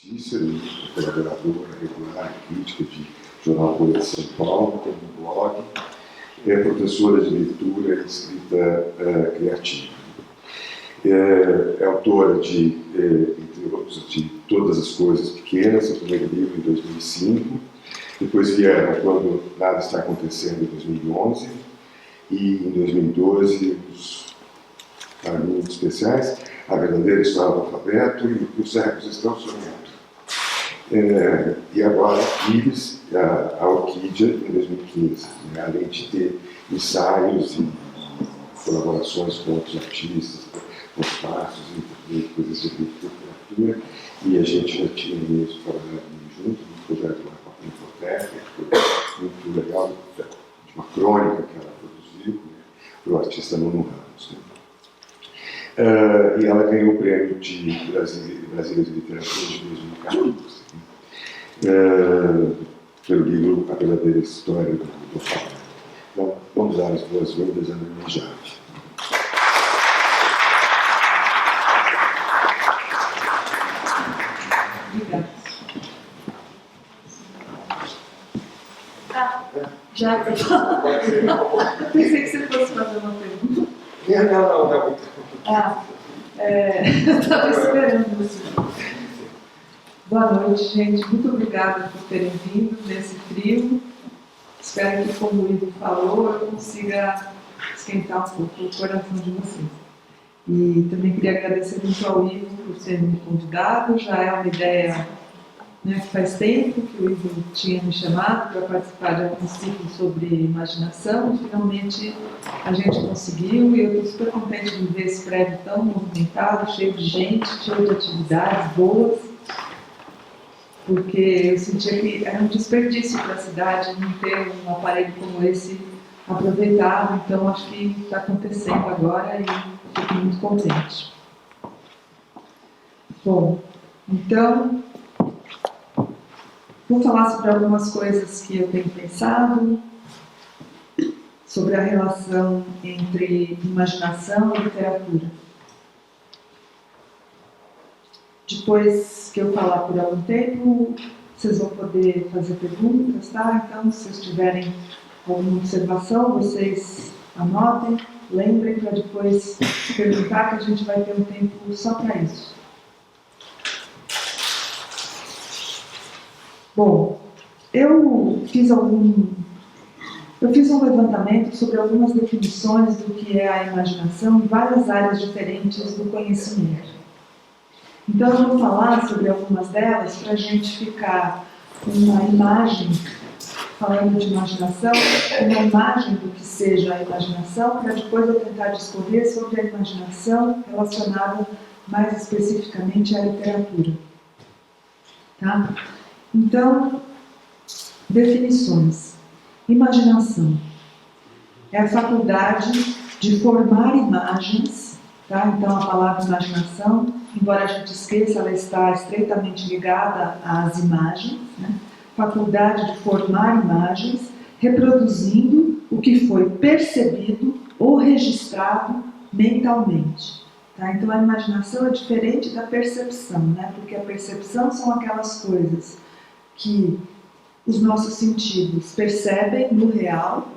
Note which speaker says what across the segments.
Speaker 1: notícia, colaboradora regular e crítica de Jornal Folha de São Paulo, tem um blog, é professora de leitura e escrita criativa. É autora de, entre outros, de Todas as Coisas Pequenas, o primeiro livro em 2005, depois vieram Quando Nada Está Acontecendo, em 2011, e em 2012, os Caminhos Especiais, A Verdadeira História do Alfabeto e O que os Cegos Estão Sonhando. E agora, Iris, a Orquídea, em 2015, né? Além de ter ensaios e colaborações com outros artistas, com espaços e coisas de literatura, e a gente já tinha mesmo trabalhado junto no projeto lá com a Infoteca, que foi muito legal, de uma crônica que ela produziu, né, para o artista Nuno Ramos. Né? E ela ganhou o prêmio de Brasília de Literatura de 2014, pelo livro A Verdadeira História do Alfabeto. Então, vamos dar as boas-vindas a Ana Jade.
Speaker 2: Obrigada. Já para falar. Pensei que você fosse fazer uma pergunta.
Speaker 1: Não.
Speaker 2: Eu estava esperando você. Boa noite, gente. Muito obrigada por terem vindo nesse frio. Espero que, como o Ivo falou, eu consiga esquentar um pouco o coração de vocês. E também queria agradecer muito ao Ivo por ter me convidado. Já é uma ideia, né, que faz tempo que o Ivo tinha me chamado para participar de alguns ciclos sobre imaginação. Finalmente a gente conseguiu e eu estou super contente de ver esse prédio tão movimentado, cheio de gente, cheio de atividades boas, porque eu sentia que era um desperdício para a cidade não ter um aparelho como esse aproveitado. Então acho que está acontecendo agora e fico muito contente. Bom, então vou falar sobre algumas coisas que eu tenho pensado, sobre a relação entre imaginação e literatura. Depois que eu falar por algum tempo, vocês vão poder fazer perguntas, tá? Então, se vocês tiverem alguma observação, vocês anotem, lembrem para depois perguntar, que a gente vai ter um tempo só para isso. Bom, eu fiz um levantamento sobre algumas definições do que é a imaginação em várias áreas diferentes do conhecimento. Então, eu vou falar sobre algumas delas para a gente ficar com uma imagem, falando de imaginação, uma imagem do que seja a imaginação, para depois eu tentar discorrer sobre a imaginação relacionada mais especificamente à literatura. Tá? Então, definições. Imaginação é a faculdade de formar imagens, tá? Então a palavra imaginação, embora a gente esqueça, ela está estreitamente ligada às imagens, né? Faculdade de formar imagens, reproduzindo o que foi percebido ou registrado mentalmente. Tá? Então a imaginação é diferente da percepção, né? Porque a percepção são aquelas coisas que os nossos sentidos percebem no real,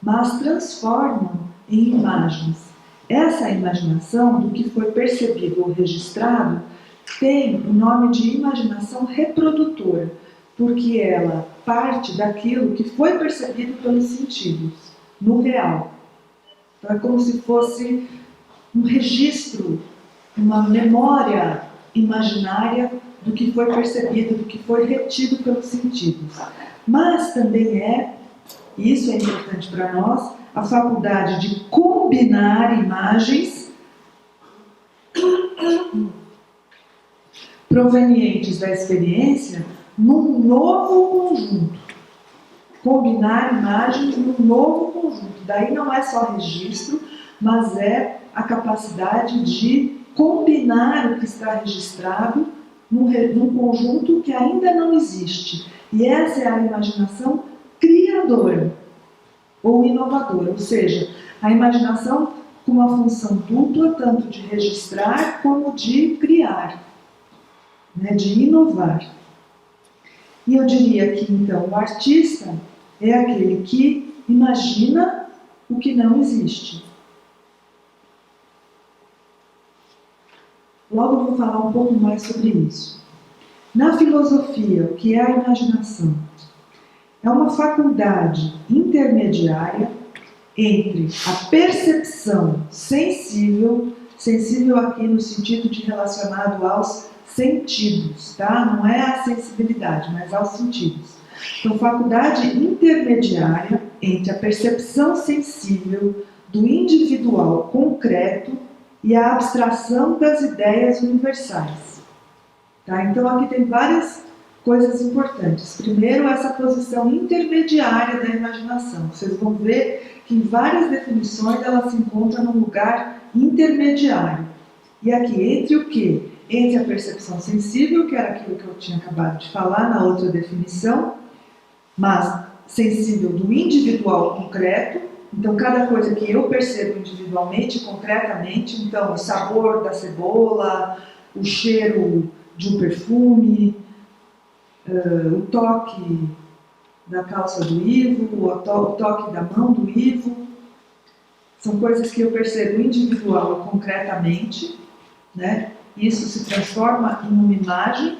Speaker 2: mas transformam em imagens. Essa imaginação do que foi percebido ou registrado tem o nome de imaginação reprodutora, porque ela parte daquilo que foi percebido pelos sentidos, no real. Então é como se fosse um registro, uma memória imaginária do que foi percebido, do que foi retido pelos sentidos. Mas também e isso é importante para nós, a faculdade de combinar imagens provenientes da experiência num novo conjunto. Combinar imagens num novo conjunto. Daí não é só registro, mas é a capacidade de combinar o que está registrado num conjunto que ainda não existe. E essa é a imaginação criadora ou inovadora, ou seja, a imaginação com uma função dupla, tanto de registrar como de criar. né, de inovar. E eu diria que, então, o artista é aquele que imagina o que não existe. Logo eu vou falar um pouco mais sobre isso. Na filosofia, o que é a imaginação? É uma faculdade intermediária entre a percepção sensível, sensível aqui no sentido de relacionado aos sentidos, tá? Não é a sensibilidade, mas aos sentidos. Então, faculdade intermediária entre a percepção sensível do individual concreto e a abstração das ideias universais. Tá? Então, aqui tem várias coisas importantes. Primeiro, essa posição intermediária da imaginação. Vocês vão ver que em várias definições ela se encontra num lugar intermediário. E aqui, entre o quê? Entre a percepção sensível, que era aquilo que eu tinha acabado de falar na outra definição, mas sensível do individual concreto. Então, cada coisa que eu percebo individualmente, concretamente, então, o sabor da cebola, o cheiro de um perfume, o toque da calça do Ivo, o toque da mão do Ivo, são coisas que eu percebo individual e concretamente, né? Isso se transforma em uma imagem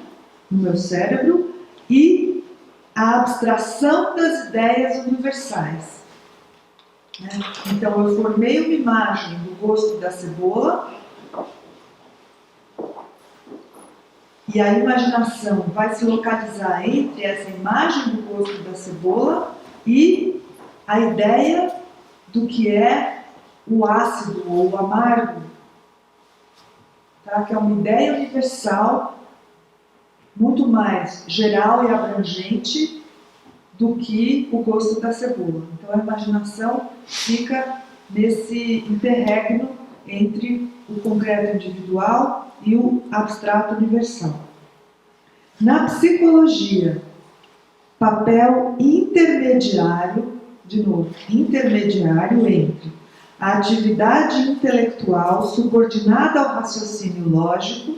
Speaker 2: no meu cérebro e a abstração das ideias universais. Né? Então, eu formei uma imagem do gosto da cebola e a imaginação vai se localizar entre essa imagem do gosto da cebola e a ideia do que é o ácido ou o amargo, tá? Que é uma ideia universal muito mais geral e abrangente do que o gosto da cebola. Então a imaginação fica nesse interregno entre o concreto individual e o abstrato universal. Na psicologia, papel intermediário, de novo, intermediário entre a atividade intelectual subordinada ao raciocínio lógico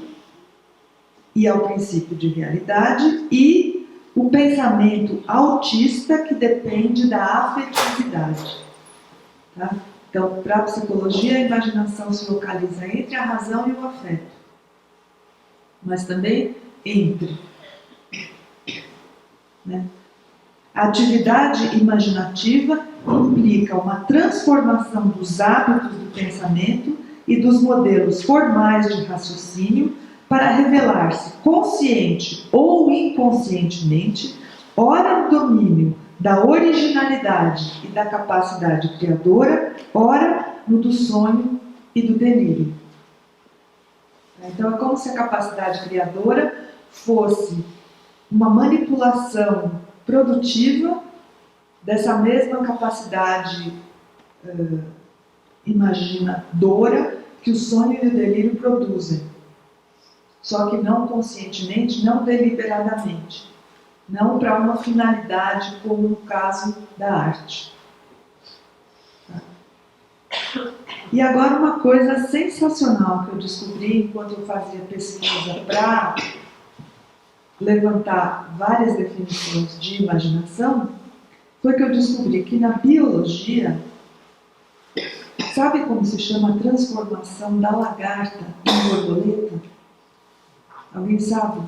Speaker 2: e ao princípio de realidade e o pensamento autista que depende da afetividade. Tá? Então, para a psicologia, a imaginação se localiza entre a razão e o afeto, mas também entre. Né? A atividade imaginativa implica uma transformação dos hábitos do pensamento e dos modelos formais de raciocínio para revelar-se consciente ou inconscientemente, ora no domínio da originalidade e da capacidade criadora, ora no do sonho e do delírio. Então, é como se a capacidade criadora fosse uma manipulação produtiva dessa mesma capacidade imaginadora que o sonho e o delírio produzem. Só que não conscientemente, não deliberadamente. Não para uma finalidade, como no caso da arte. E agora uma coisa sensacional que eu descobri enquanto eu fazia pesquisa para levantar várias definições de imaginação, foi que eu descobri que na biologia, sabe como se chama a transformação da lagarta em borboleta? Alguém sabe?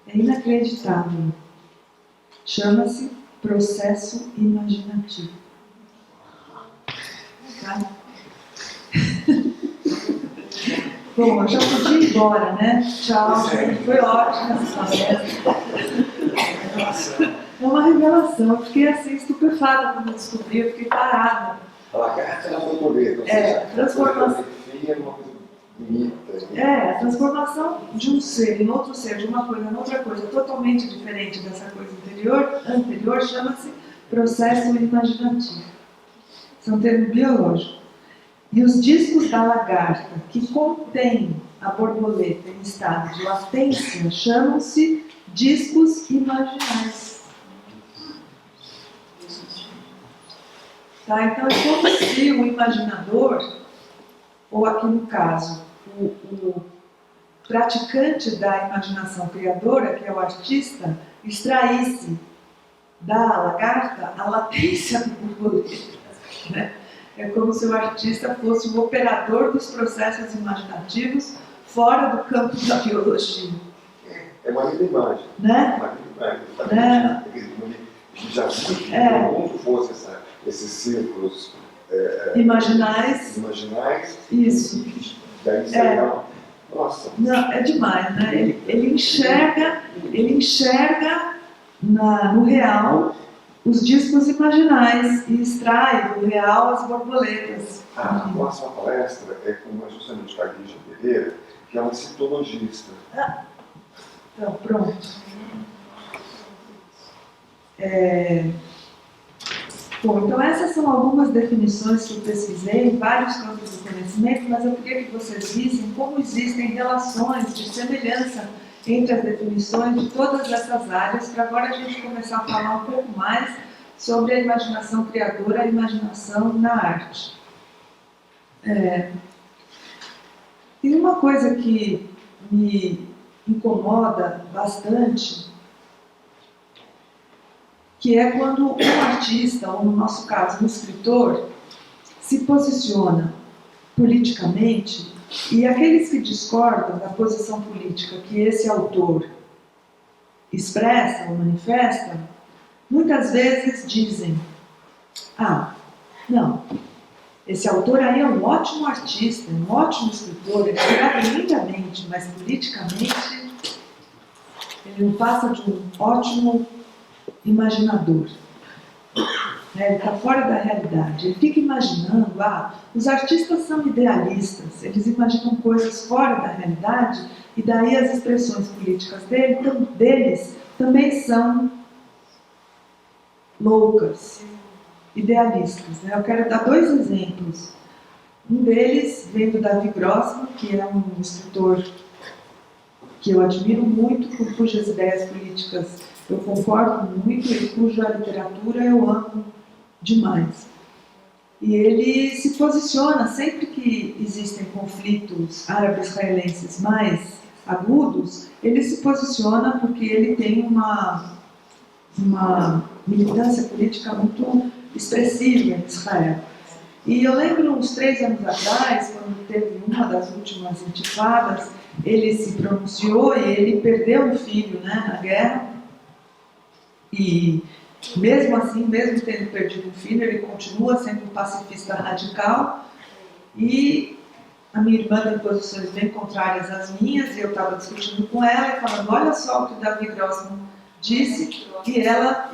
Speaker 2: É inacreditável. Chama-se processo imaginativo. Tá? Bom, eu já podia ir embora, né? Tchau, foi ótimo essa palestra. É uma revelação. Eu fiquei assim, estupefada quando eu descobri, eu fiquei parada.
Speaker 3: A lagarta ela foi poder,
Speaker 2: transformação.
Speaker 3: Uma coisa bonita.
Speaker 2: A transformação de um ser em outro ser, de uma coisa em outra coisa, totalmente diferente dessa coisa anterior, chama-se processo imaginativo. Isso é um termo biológico. E os discos da lagarta, que contêm a borboleta em estado de latência, chamam-se discos imaginais. Tá? Então é como se o imaginador, ou aqui no caso, praticante da imaginação criadora, que é o artista, extraísse da lagarta a latência do borboleta, né? É como se o artista fosse o operador dos processos imaginativos fora do campo da biologia.
Speaker 3: É uma linda imagem.
Speaker 2: Né?
Speaker 3: Uma linda imagem. Já vi que o mundo fosse esses círculos
Speaker 2: imaginais. Isso.
Speaker 3: Daí seria, nossa.
Speaker 2: Não, é demais, né? Ele enxerga no real os discos imaginais e extrai do real as borboletas.
Speaker 3: A próxima palestra é com justamente a Lígia Pereira, que é uma citologista.
Speaker 2: Então, pronto. Bom, então essas são algumas definições que eu pesquisei em vários campos do conhecimento, mas eu queria que vocês vissem como existem relações de semelhança entre as definições de todas essas áreas, para agora a gente começar a falar um pouco mais sobre a imaginação criadora, a imaginação na arte. Tem uma coisa que me incomoda bastante, que é quando um artista, ou no nosso caso, um escritor, se posiciona politicamente e aqueles que discordam da posição política que esse autor expressa ou manifesta, muitas vezes dizem: não, esse autor aí é um ótimo artista, um ótimo escritor, ele escreve lindamente, mas politicamente ele não passa de um ótimo imaginador. Ele está fora da realidade, ele fica imaginando, os artistas são idealistas, eles imaginam coisas fora da realidade e daí as expressões políticas deles também são loucas, idealistas. Né? Eu quero dar 2 exemplos. Um deles vem do Davi Grossman, que é um escritor que eu admiro muito, com cujas ideias políticas eu concordo muito e cuja literatura eu amo demais. E ele se posiciona, sempre que existem conflitos árabe-israelenses mais agudos, ele se posiciona porque ele tem uma militância política muito expressiva em Israel. E eu lembro uns 3 anos atrás, quando teve uma das últimas intifadas, ele se pronunciou e ele perdeu um filho, né, na guerra. E mesmo assim, mesmo tendo perdido um filho, ele continua sendo um pacifista radical. E a minha irmã tem posições bem contrárias às minhas, e eu estava discutindo com ela e falando: olha só o que o Davi Grossman disse, e ela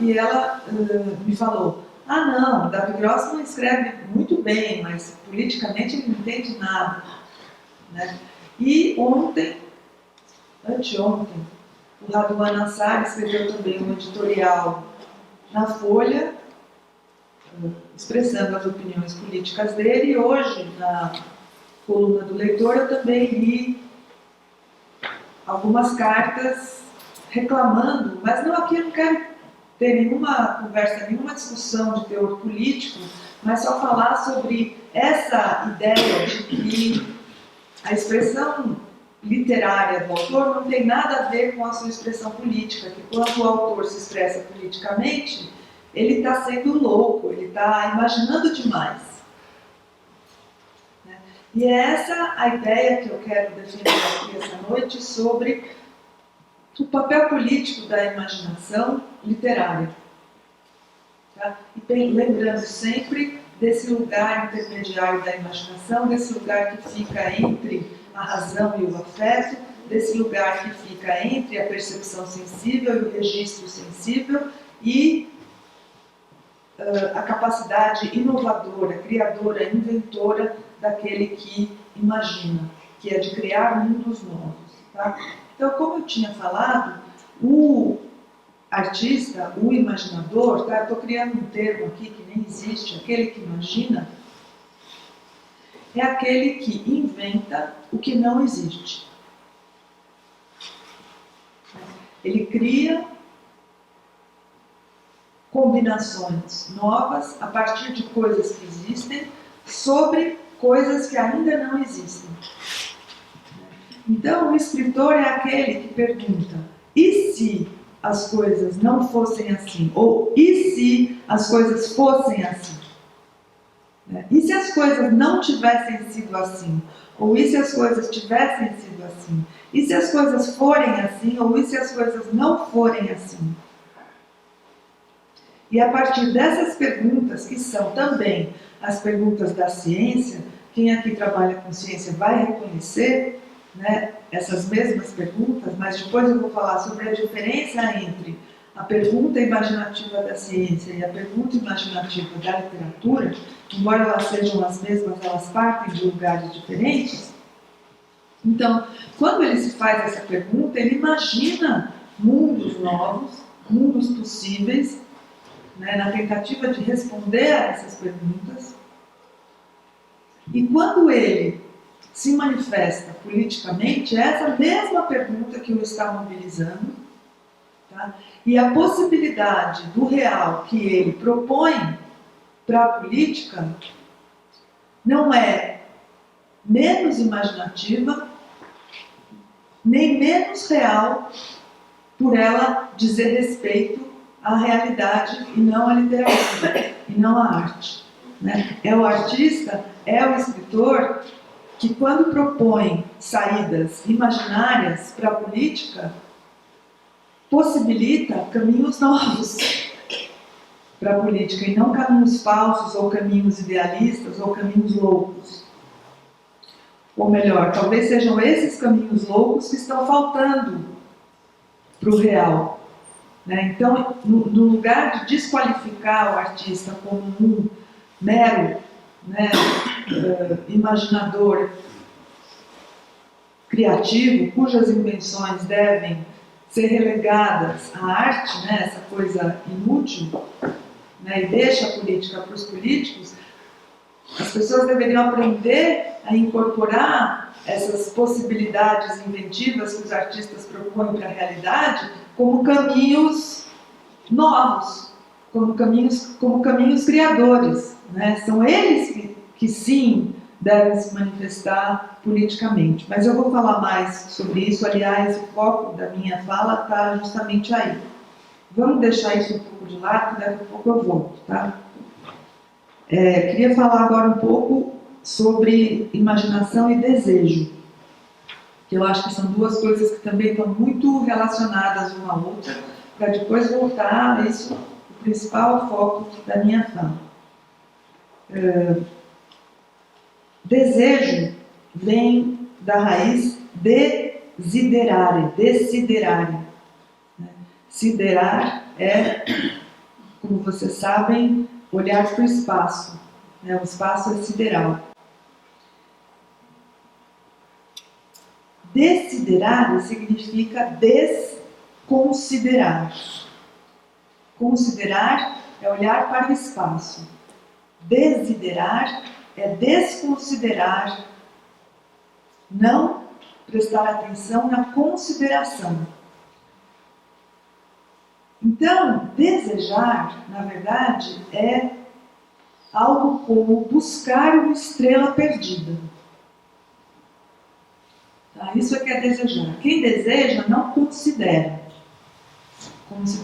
Speaker 2: me falou: não, o Davi Grossman escreve muito bem, mas politicamente ele não entende nada. Né? E anteontem, o Raduan Assar escreveu também um editorial na Folha, expressando as opiniões políticas dele, e hoje, na coluna do leitor, eu também li algumas cartas reclamando, mas não, aqui eu não quero ter nenhuma conversa, nenhuma discussão de teor político, mas só falar sobre essa ideia de que a expressão literária do autor não tem nada a ver com a sua expressão política, que quando o autor se expressa politicamente, ele está sendo louco, ele está imaginando demais. Né? E é essa a ideia que eu quero defender aqui essa noite sobre o papel político da imaginação literária. Tá? E lembrando sempre desse lugar intermediário da imaginação, desse lugar que fica entre a razão e o afeto, desse lugar que fica entre a percepção sensível e o registro sensível e a capacidade inovadora, criadora, inventora daquele que imagina, que é de criar mundos novos. Tá? Então, como eu tinha falado, o artista, o imaginador, tá? Estou criando um termo aqui que nem existe, aquele que imagina, é aquele que inventa o que não existe. Ele cria combinações novas a partir de coisas que existem sobre coisas que ainda não existem. Então, o escritor é aquele que pergunta: e se as coisas não fossem assim? Ou e se as coisas fossem assim? E se as coisas não tivessem sido assim? Ou e se as coisas tivessem sido assim? E se as coisas forem assim? Ou e se as coisas não forem assim? E a partir dessas perguntas, que são também as perguntas da ciência, quem aqui trabalha com ciência vai reconhecer, né, essas mesmas perguntas, mas depois eu vou falar sobre a diferença entre a pergunta imaginativa da ciência e a pergunta imaginativa da literatura. Embora elas sejam as mesmas, elas partem de lugares diferentes. Então, quando ele se faz essa pergunta, ele imagina mundos novos, mundos possíveis, né, na tentativa de responder a essas perguntas. E quando ele se manifesta politicamente, é essa mesma pergunta que o está mobilizando, tá? E a possibilidade do real que ele propõe para a política não é menos imaginativa, nem menos real, por ela dizer respeito à realidade e não à literatura, e não à arte. Né? É o artista, é o escritor que, quando propõe saídas imaginárias para a política, possibilita caminhos novos para a política, e não caminhos falsos, ou caminhos idealistas, ou caminhos loucos. Ou melhor, talvez sejam esses caminhos loucos que estão faltando para o real. Né? Então, no lugar de desqualificar o artista como um mero, né, imaginador criativo, cujas invenções devem ser relegadas à arte, né, essa coisa inútil, né, e deixa a política para os políticos, as pessoas deveriam aprender a incorporar essas possibilidades inventivas que os artistas propõem para a realidade como caminhos novos, como caminhos criadores. Né? São eles que sim devem se manifestar politicamente. Mas eu vou falar mais sobre isso, aliás, o foco da minha fala está justamente aí. Vamos deixar isso um pouco de lado, que daqui a pouco eu volto, tá? Queria falar agora um pouco sobre imaginação e desejo, que eu acho que são duas coisas que também estão muito relacionadas uma à outra, para depois voltar a isso, o principal foco da minha fala. Desejo vem da raiz desiderare, desiderare. Siderar é, como vocês sabem, olhar para o espaço. Né? O espaço é sideral. Desiderare significa desconsiderar. Considerar é olhar para o espaço. Desiderar é desconsiderar, não prestar atenção na consideração. Então, desejar, na verdade, é algo como buscar uma estrela perdida. Tá? Isso é que é desejar. Quem deseja não considera. Como se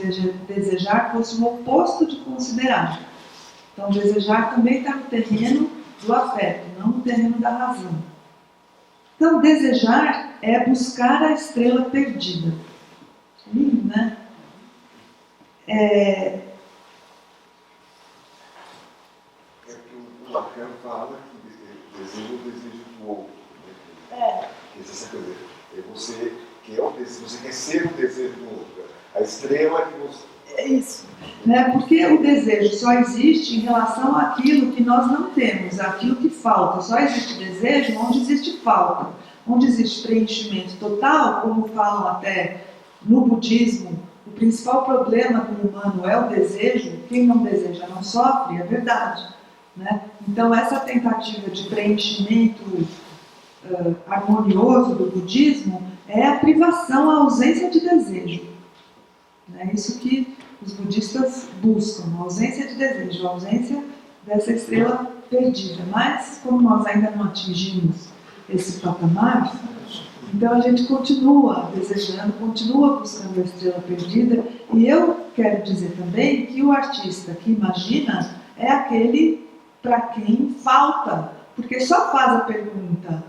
Speaker 2: desejar fosse o oposto de considerar. Então, desejar também está no terreno do afeto, não no terreno da razão. Então, desejar é buscar a estrela perdida. Lindo, né?
Speaker 3: É que o Lacan fala que desejo é o desejo do outro. Né? Essa coisa. Você quer ser o desejo do outro. A estrela que você...
Speaker 2: É isso. Né? Porque o desejo só existe em relação àquilo que nós não temos, àquilo que falta. Só existe desejo onde existe falta. Onde existe preenchimento total, como falam até no budismo, o principal problema do humano é o desejo. Quem não deseja não sofre, é verdade. Né? Então, essa tentativa de preenchimento harmonioso do budismo é a privação, a ausência de desejo. É isso que os budistas buscam, a ausência de desejo, a ausência dessa estrela perdida. Mas, como nós ainda não atingimos esse patamar, então Então a gente continua desejando, continua buscando a estrela perdida, e eu quero dizer também que o artista que imagina é aquele para quem falta, porque só faz a pergunta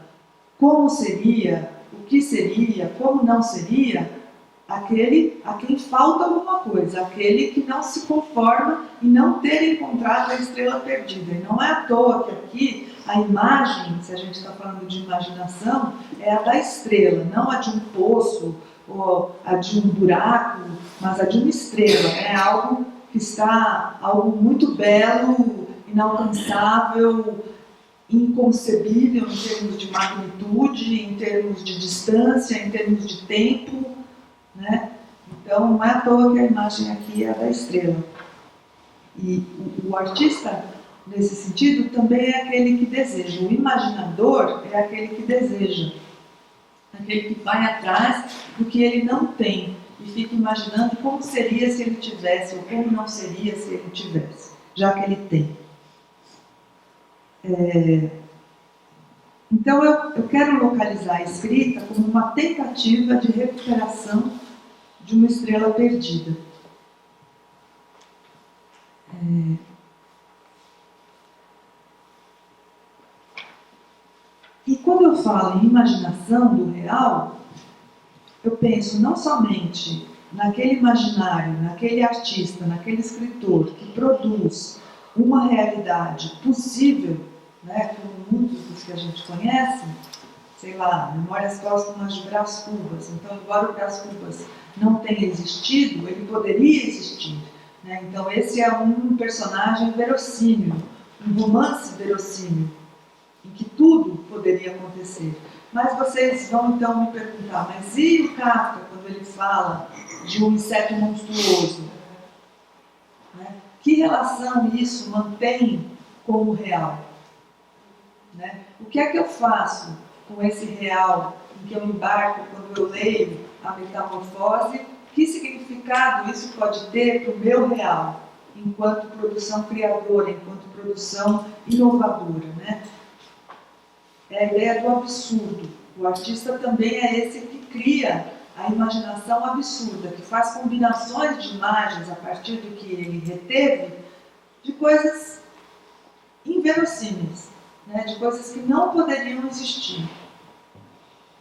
Speaker 2: como seria, o que seria, como não seria, aquele a quem falta alguma coisa, aquele que não se conforma em não ter encontrado a estrela perdida. E não é à toa que aqui a imagem, se a gente está falando de imaginação, é a da estrela, não a de um poço ou a de um buraco, mas a de uma estrela. É algo que está, algo muito belo, inalcançável, inconcebível em termos de magnitude, em termos de distância, em termos de tempo, né? Então não é à toa que a imagem aqui é a da estrela. E o artista, nesse sentido, também é aquele que deseja. O imaginador é aquele que deseja, aquele que vai atrás do que ele não tem e fica imaginando como seria se ele tivesse ou como não seria se ele tivesse, já que ele tem. Então eu quero localizar a escrita como uma tentativa de recuperação de uma estrela perdida. E quando eu falo em imaginação do real, eu penso não somente naquele imaginário, naquele artista, naquele escritor que produz uma realidade possível, né, como muitos dos que a gente conhece, sei lá, Memórias Póstumas de Brás Cubas. Então, embora o Brás Cubas não tenha existido, ele poderia existir, né? Então, esse é um personagem verossímil, um romance verossímil, em que tudo poderia acontecer. Mas vocês vão então me perguntar, mas e o Kafka, quando ele fala de um inseto monstruoso? Né? Que relação isso mantém com o real? Né? O que é que eu faço com esse real em que eu embarco quando eu leio a Metamorfose? Que significado isso pode ter para o meu real, enquanto produção criadora, enquanto produção inovadora, né? É a ideia do absurdo. O artista também é esse que cria a imaginação absurda, que faz combinações de imagens a partir do que ele reteve, de coisas inverossímeis, né? De coisas que não poderiam existir.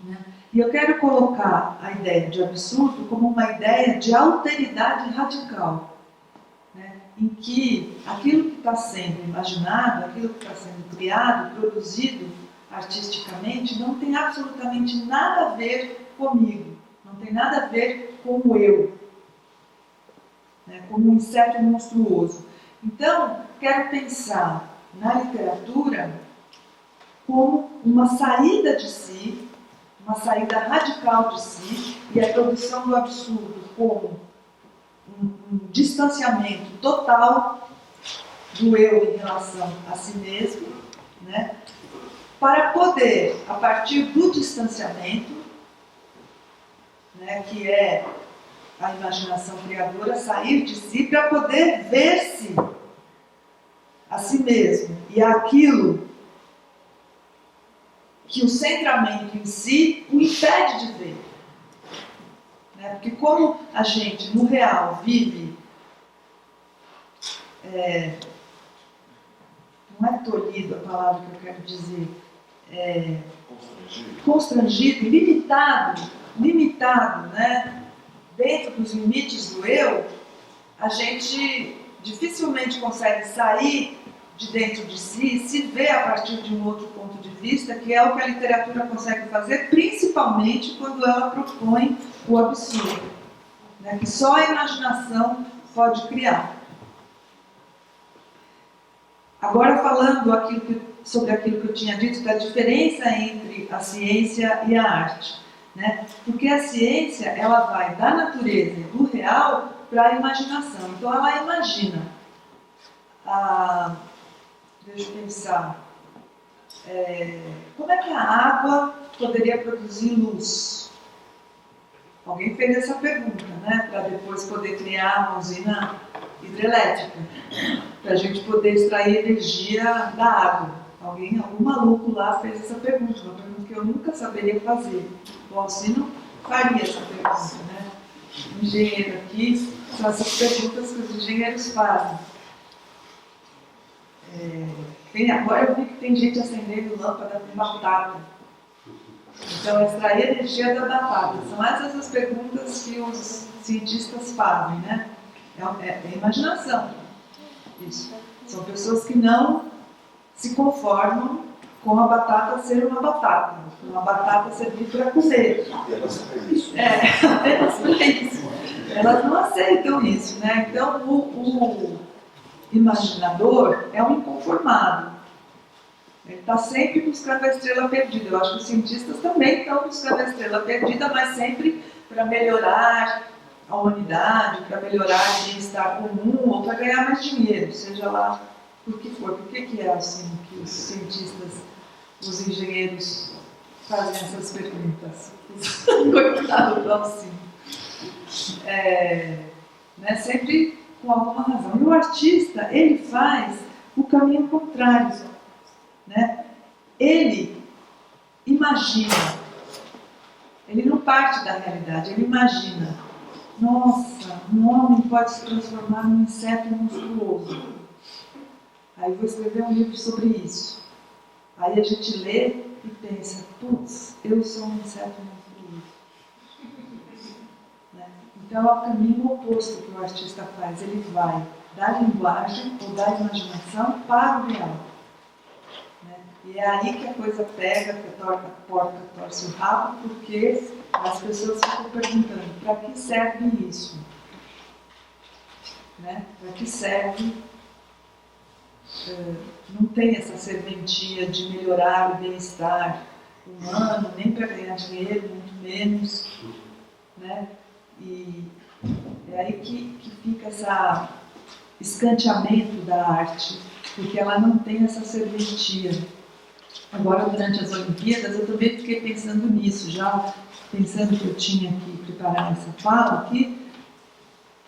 Speaker 2: Né? E eu quero colocar a ideia de absurdo como uma ideia de alteridade radical, né? Em que aquilo que está sendo imaginado, aquilo que está sendo criado, produzido artisticamente, não tem absolutamente nada a ver comigo, não tem nada a ver com o eu, né? Como um inseto monstruoso. Então, quero pensar na literatura como uma saída de si, uma saída radical de si, e a produção do absurdo como um distanciamento total do eu em relação a si mesmo, né? Para poder, a partir do distanciamento, né, que é a imaginação criadora, sair de si para poder ver-se a si mesmo e aquilo que o centramento em si o impede de ver. Né? Porque como a gente, no real, vive, não é tolhido a palavra que eu quero dizer, constrangido, limitado, né? Dentro dos limites do eu, a gente dificilmente consegue sair de dentro de si e se ver a partir de um outro ponto de vista, que é o que a literatura consegue fazer, principalmente quando ela propõe o absurdo, né? Que só a imaginação pode criar. Agora, falando sobre aquilo que eu tinha dito, da diferença entre a ciência e a arte, né? Porque a ciência, ela vai da natureza e do real para a imaginação. Então, ela imagina. Deixa eu pensar. Como é que a água poderia produzir luz? Alguém fez essa pergunta, né? Para depois poder criar uma usina hidrelétrica, para a gente poder extrair energia da água. algum maluco lá fez essa pergunta, uma pergunta que eu nunca saberia fazer. O Alcino faria essa pergunta, né? O engenheiro aqui, são essas perguntas que os engenheiros fazem. Agora eu vi que tem gente acendendo lâmpada com batata. Então, extrair energia da batata. São essas perguntas que os cientistas fazem, né? É imaginação. Isso. São pessoas que não se conformam com a batata ser uma batata. Uma batata servir para comer.
Speaker 3: Apenas para isso.
Speaker 2: Apenas para isso. Elas não aceitam isso, né? Então, o imaginador é um inconformado. Ele está sempre buscando a estrela perdida. Eu acho que os cientistas também estão buscando a estrela perdida, mas sempre para melhorar a humanidade, para melhorar o bem-estar comum ou para ganhar mais dinheiro, seja lá por que for. Por que é assim que os cientistas, os engenheiros fazem essas perguntas? Coitado do Alcino. Né, sempre com alguma razão. E o artista, ele faz o caminho contrário. Né? Ele imagina, ele não parte da realidade, ele imagina. Nossa, um homem pode se transformar num inseto monstruoso. Aí vou escrever um livro sobre isso. Aí a gente lê e pensa, putz, eu sou um inseto monstruoso. Né? Então é o caminho oposto que o artista faz. Ele vai da linguagem ou da imaginação para o real. E é aí que a coisa pega, que a porca torce o rabo, porque as pessoas ficam perguntando, para que serve isso? Né? Para que serve? Não tem essa serventia de melhorar o bem-estar humano, nem para ganhar dinheiro, muito menos. Né? E é aí que fica esse escanteamento da arte, porque ela não tem essa serventia. Agora, durante as Olimpíadas, eu também fiquei pensando nisso, já pensando que eu tinha que preparar essa fala aqui,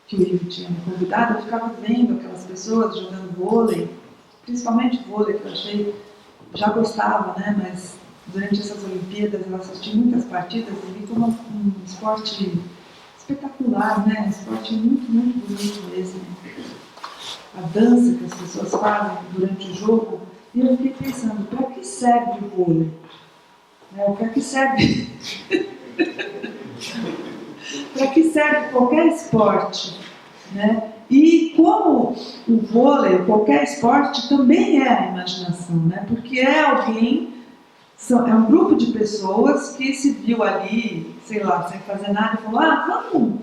Speaker 2: que o Ivo tinha me convidado, eu ficava vendo aquelas pessoas jogando vôlei, principalmente vôlei, que eu achei, já gostava, né, mas durante essas Olimpíadas eu assisti muitas partidas e vi como um esporte espetacular, né, um esporte muito, muito bonito mesmo. A dança que as pessoas fazem durante o jogo. E eu fiquei pensando, para que serve o vôlei? Para que serve? Para que serve qualquer esporte? Né? E como o vôlei, qualquer esporte, também é a imaginação, né? Porque é alguém, é um grupo de pessoas que se viu ali, sei lá, sem fazer nada, e falou,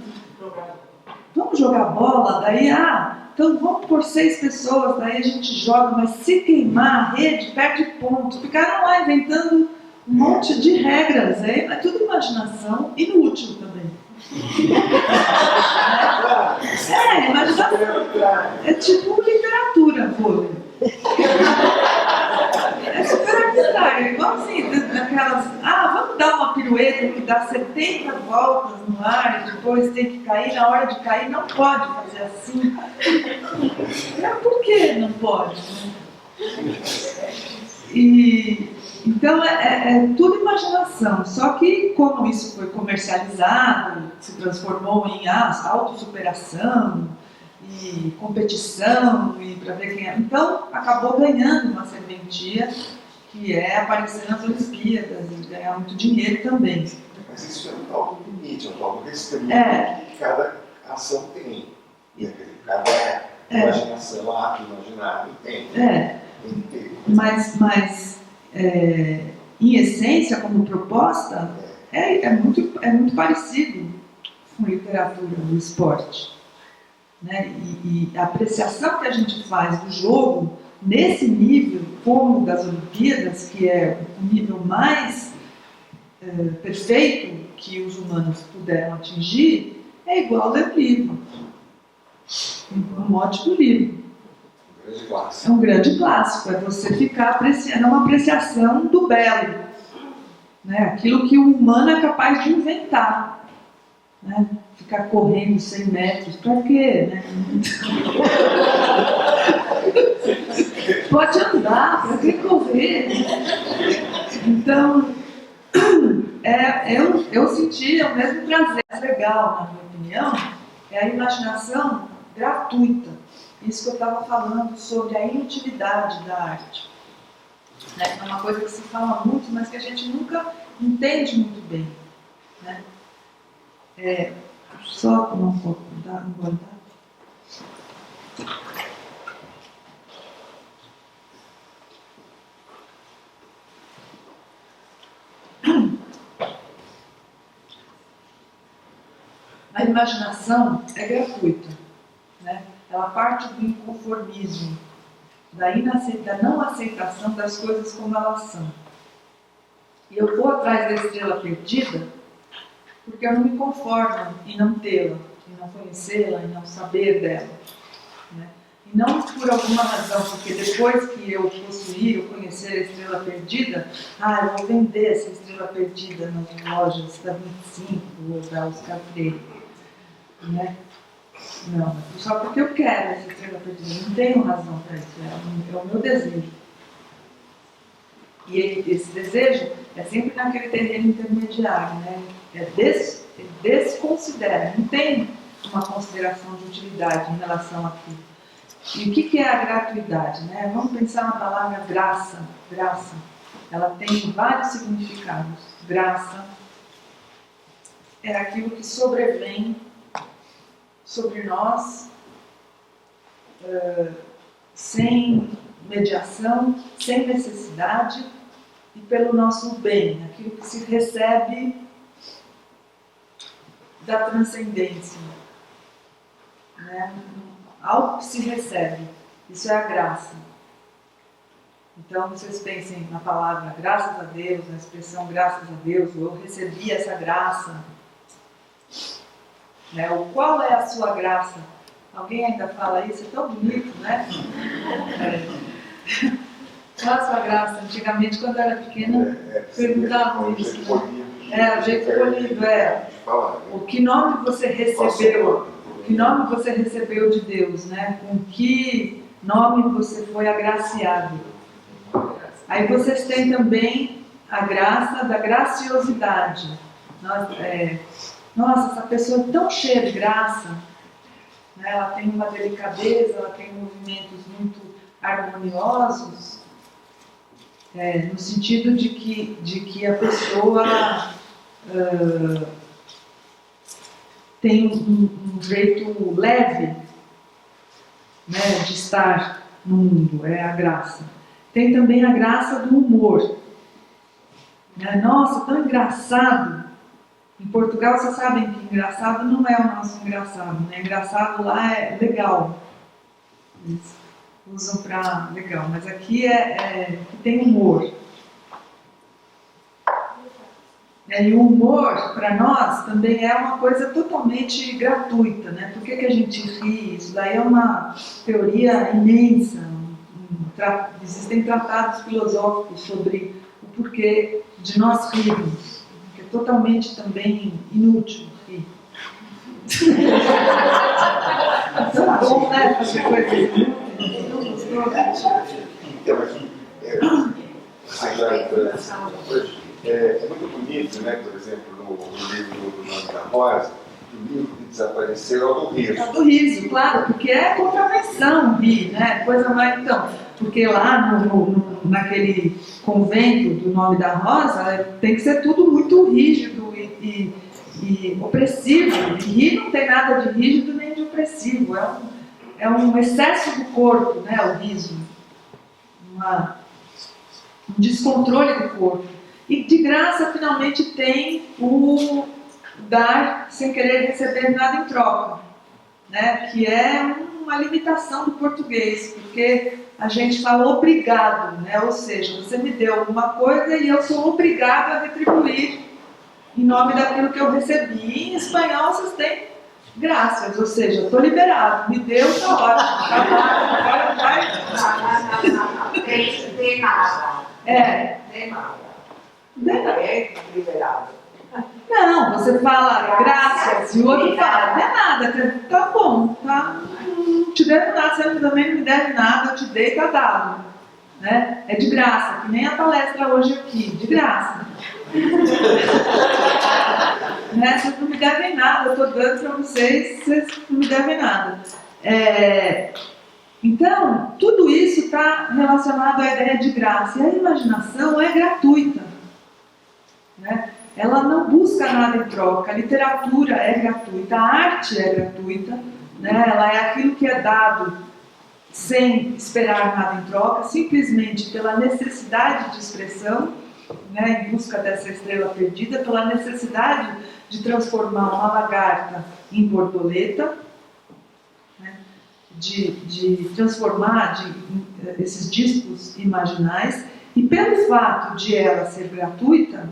Speaker 2: vamos jogar bola, daí, então vamos por 6 pessoas, daí a gente joga, mas se queimar a rede, perde ponto. Ficaram lá inventando um monte de regras, é tudo imaginação, inútil também. Imaginação. É tipo literatura, vôlei. É super arbitrário, igual assim, daquelas, vamos dar uma pirueta que dá 70 voltas no ar e depois tem que cair, na hora de cair não pode fazer assim. Por que não pode? Então é tudo imaginação, só que como isso foi comercializado, se transformou em autossuperação e competição e para ver quem é. Então acabou ganhando uma serventia que é aparecer nas Olimpíadas e ganhar muito dinheiro também.
Speaker 3: Mas isso é um tal limite, é um tal restrito que cada ação tem. Cada imaginação, ato imaginário tem. Tem que ter.
Speaker 2: Mas em essência, como proposta, é muito parecido com literatura do esporte. Né? E a apreciação que a gente faz do jogo, nesse nível, como o das Olimpíadas, que é o nível mais perfeito que os humanos puderam atingir, é igual ao livro. Um ótimo livro. É um grande clássico. É você ficar apreciando, é uma apreciação do belo. Né? Aquilo que o humano é capaz de inventar. Né? Ficar correndo 100 metros, para quê? Né? Pode andar, para que correr? Então, eu senti o mesmo prazer. Legal, na minha opinião, é a imaginação gratuita. Isso que eu estava falando sobre a inutilidade da arte. Né? É uma coisa que se fala muito, mas que a gente nunca entende muito bem. Né? Só tomar um pouco, tá? Não vou dar. A imaginação é gratuita, né? Ela parte do inconformismo, da não aceitação das coisas como elas são. E eu vou atrás da estrela perdida porque eu não me conformo em não tê-la, em não conhecê-la, em não saber dela. Né? E não por alguma razão, porque depois que eu possuir ou conhecer a estrela perdida, eu vou vender essa estrela perdida nas lojas da 25 ou da Oscar Freire. Né? Não, só porque eu quero essa estrela perdida. Não tenho razão para isso, é o meu desejo. E esse desejo é sempre naquele terreno intermediário, né? Desconsidera, não tem uma consideração de utilidade em relação àquilo. E o que é a gratuidade? Né? Vamos pensar na palavra graça. Graça, ela tem vários significados. Graça é aquilo que sobrevém sobre nós, sem mediação, sem necessidade e pelo nosso bem, aquilo que se recebe da transcendência, né? Algo que se recebe, isso é a graça. Então vocês pensem na palavra graças a Deus, na expressão graças a Deus, eu recebi essa graça. Né? Ou qual é a sua graça? Alguém ainda fala isso? É tão bonito, né? Qual é a sua graça? Antigamente, quando eu era pequena, perguntavam isso. O jeito polido, O que nome você recebeu? O que nome você recebeu de Deus, né? Com que nome você foi agraciado? Aí vocês têm também a graça da graciosidade. Nossa, essa pessoa é tão cheia de graça, né? Ela tem uma delicadeza, ela tem movimentos muito harmoniosos, no sentido de que a pessoa tem um jeito leve, né, de estar no mundo, é a graça. Tem também a graça do humor. Né? Nossa, tão engraçado. Em Portugal, vocês sabem que engraçado não é o nosso engraçado, né? Engraçado lá é legal. Eles usam para legal, mas aqui tem humor. E o humor, para nós, também é uma coisa totalmente gratuita, né? Por que a gente ri? Isso daí é uma teoria imensa. Existem tratados filosóficos sobre o porquê de nós rirmos. Totalmente também inútil rir. Tão bom, né? Fazer coisas inúteis.
Speaker 3: Então, aqui, é muito bonito, né? Por exemplo, no livro do Nome da Rosa, o livro que desapareceu é o do riso.
Speaker 2: É do riso, claro, porque é contravenção rir, né? Coisa mais. Então, porque lá naquele convento do Nome da Rosa tem que ser tudo muito rígido e opressivo. E rir não tem nada de rígido nem de opressivo. É um excesso do corpo, né? O riso. Um descontrole do corpo. E de graça, finalmente, tem o dar sem querer receber nada em troca, né? Que é uma limitação do português, porque a gente fala obrigado, né? Ou seja, você me deu alguma coisa e eu sou obrigado a retribuir em nome daquilo que eu recebi. E em espanhol vocês têm graças, ou seja, eu estou liberado, me deu, está ótimo, agora vai.
Speaker 4: Tem nada. Tem nada. É liberado.
Speaker 2: Não, você fala graças e o outro fala, não é nada, tá bom, tá? Não te devo nada, você também não me deve nada, eu te dei, tá dado. né? É de graça, que nem a palestra hoje aqui, de graça. Né? Vocês não me devem nada, eu estou dando para vocês, vocês não me devem nada. Então, tudo isso está relacionado à ideia de graça. E a imaginação é gratuita, né? Ela não busca nada em troca. A literatura é gratuita, a arte é gratuita, né? Ela é aquilo que é dado sem esperar nada em troca, simplesmente pela necessidade de expressão, né? Em busca dessa estrela perdida, pela necessidade de transformar uma lagarta em borboleta, né? de transformar esses discos imaginais, e pelo fato de ela ser gratuita,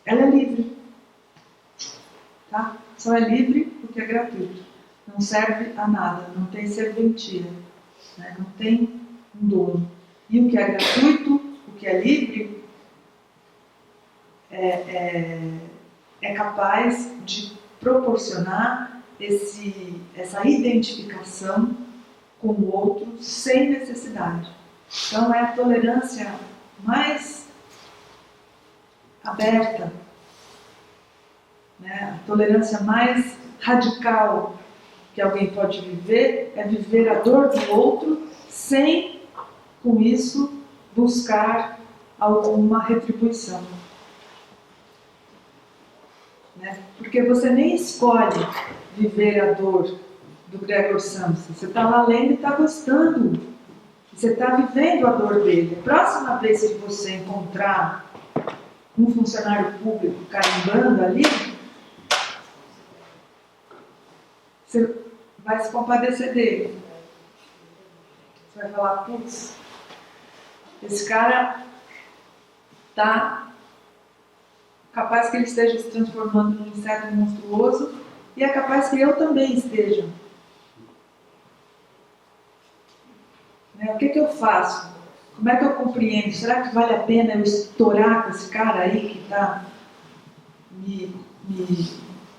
Speaker 2: ela é livre. Tá? Só é livre porque é gratuito. Não serve a nada, não tem serventia, né? Não tem um dono. E o que é gratuito, o que é livre, é capaz de proporcionar essa identificação com o outro sem necessidade. Então é a tolerância mais aberta, né? A tolerância mais radical que alguém pode viver é viver a dor do outro sem, com isso, buscar alguma retribuição. Né? Porque você nem escolhe viver a dor do Gregor Samsa. Você está lá lendo e está gostando. Você está vivendo a dor dele. A próxima vez que você encontrar um funcionário público carimbando ali, você vai se compadecer dele. Você vai falar, putz, esse cara está capaz que ele esteja se transformando num inseto monstruoso e é capaz que eu também esteja. Né? O que eu faço? Como é que eu compreendo? Será que vale a pena eu estourar com esse cara aí que está me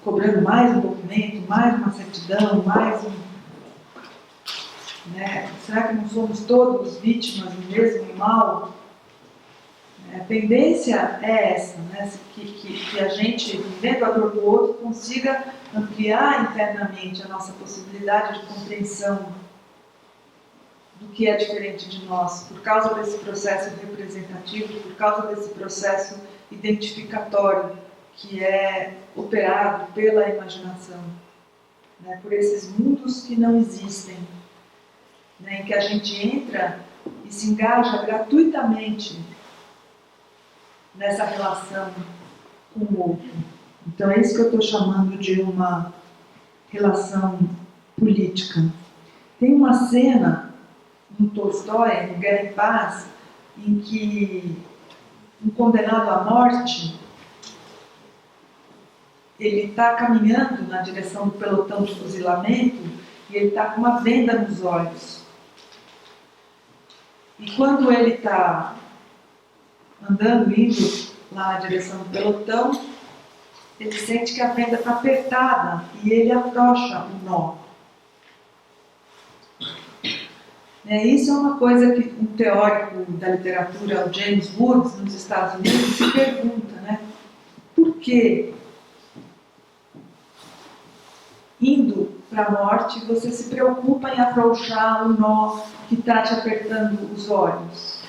Speaker 2: cobrando mais um documento, mais uma certidão, mais um... Né? Será que não somos todos vítimas do mesmo mal? A tendência é essa, né? que a gente, vivendo a dor do outro, consiga ampliar internamente a nossa possibilidade de compreensão do que é diferente de nós, por causa desse processo representativo, por causa desse processo identificatório que é operado pela imaginação, né? Por esses mundos que não existem, né? Em que a gente entra e se engaja gratuitamente nessa relação com o outro. Então é isso que eu estou chamando de uma relação política. Tem uma cena no Tolstói, no Guerra e Paz, em que um condenado à morte, ele está caminhando na direção do pelotão de fuzilamento e ele está com uma venda nos olhos. E quando ele está andando, indo lá na direção do pelotão, ele sente que a venda está apertada e ele afrouxa o nó. Isso é uma coisa que um teórico da literatura, o James Woods, nos Estados Unidos, se pergunta, né? Por que, indo para a morte, você se preocupa em afrouxar o nó que está te apertando os olhos?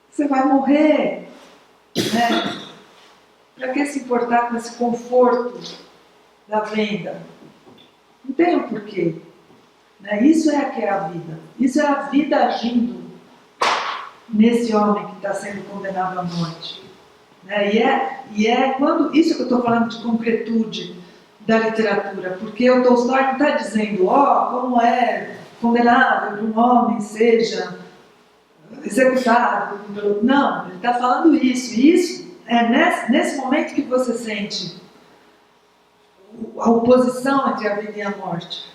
Speaker 2: Você vai morrer, né? Para que se importar com esse conforto da venda? Não tem um porquê. Né? Isso é que é a vida. Isso é a vida agindo nesse homem que está sendo condenado à morte. Né? E é quando isso que eu estou falando de concretude da literatura, porque o Tolstói não está dizendo, como é condenável que um homem seja executado. Não, ele está falando isso. E isso é nesse momento que você sente a oposição entre a vida e a morte.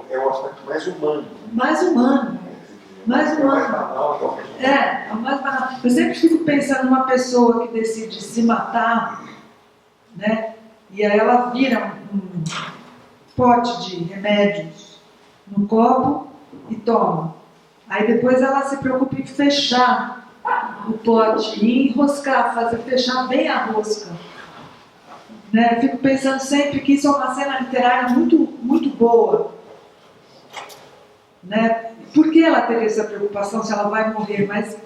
Speaker 3: É o aspecto mais humano.
Speaker 2: Mais humano. Mais humano. É o mais banal. Eu sempre fico pensando numa pessoa que decide se matar, né? E aí ela vira um pote de remédios no copo e toma. Aí depois ela se preocupa em fechar o pote e enroscar, fechar bem a rosca. Né? Fico pensando sempre que isso é uma cena literária muito, muito boa. Né? Por que ela teria essa preocupação se ela vai morrer? Mas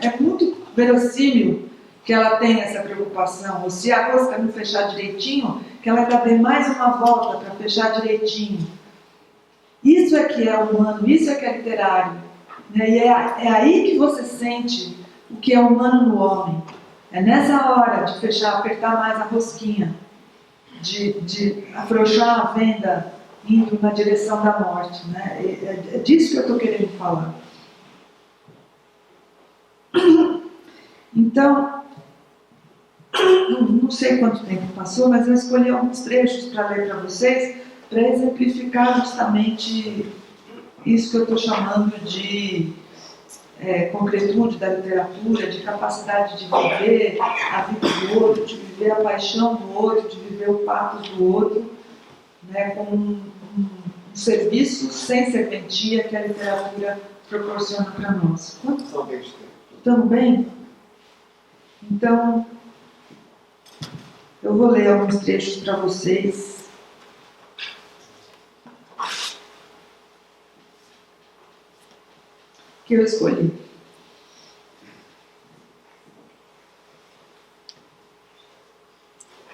Speaker 2: é muito verossímil que ela tenha essa preocupação. Ou se a rosca não fechar direitinho, que ela ainda dê mais uma volta para fechar direitinho. Isso é que é humano, isso é que é literário. Né? E é aí que você sente o que é humano no homem. É nessa hora de fechar, apertar mais a rosquinha, de afrouxar a venda indo na direção da morte. Né? É disso que eu estou querendo falar. Então, não sei quanto tempo passou, mas eu escolhi alguns trechos para ler para vocês, para exemplificar justamente isso que eu estou chamando de concretude da literatura, de capacidade de viver a vida do outro, de viver a paixão do outro, de viver o patos do outro, né, com um serviço sem serventia que a literatura proporciona para nós. Estamos bem? Então, eu vou ler alguns trechos para vocês. Que eu escolhi.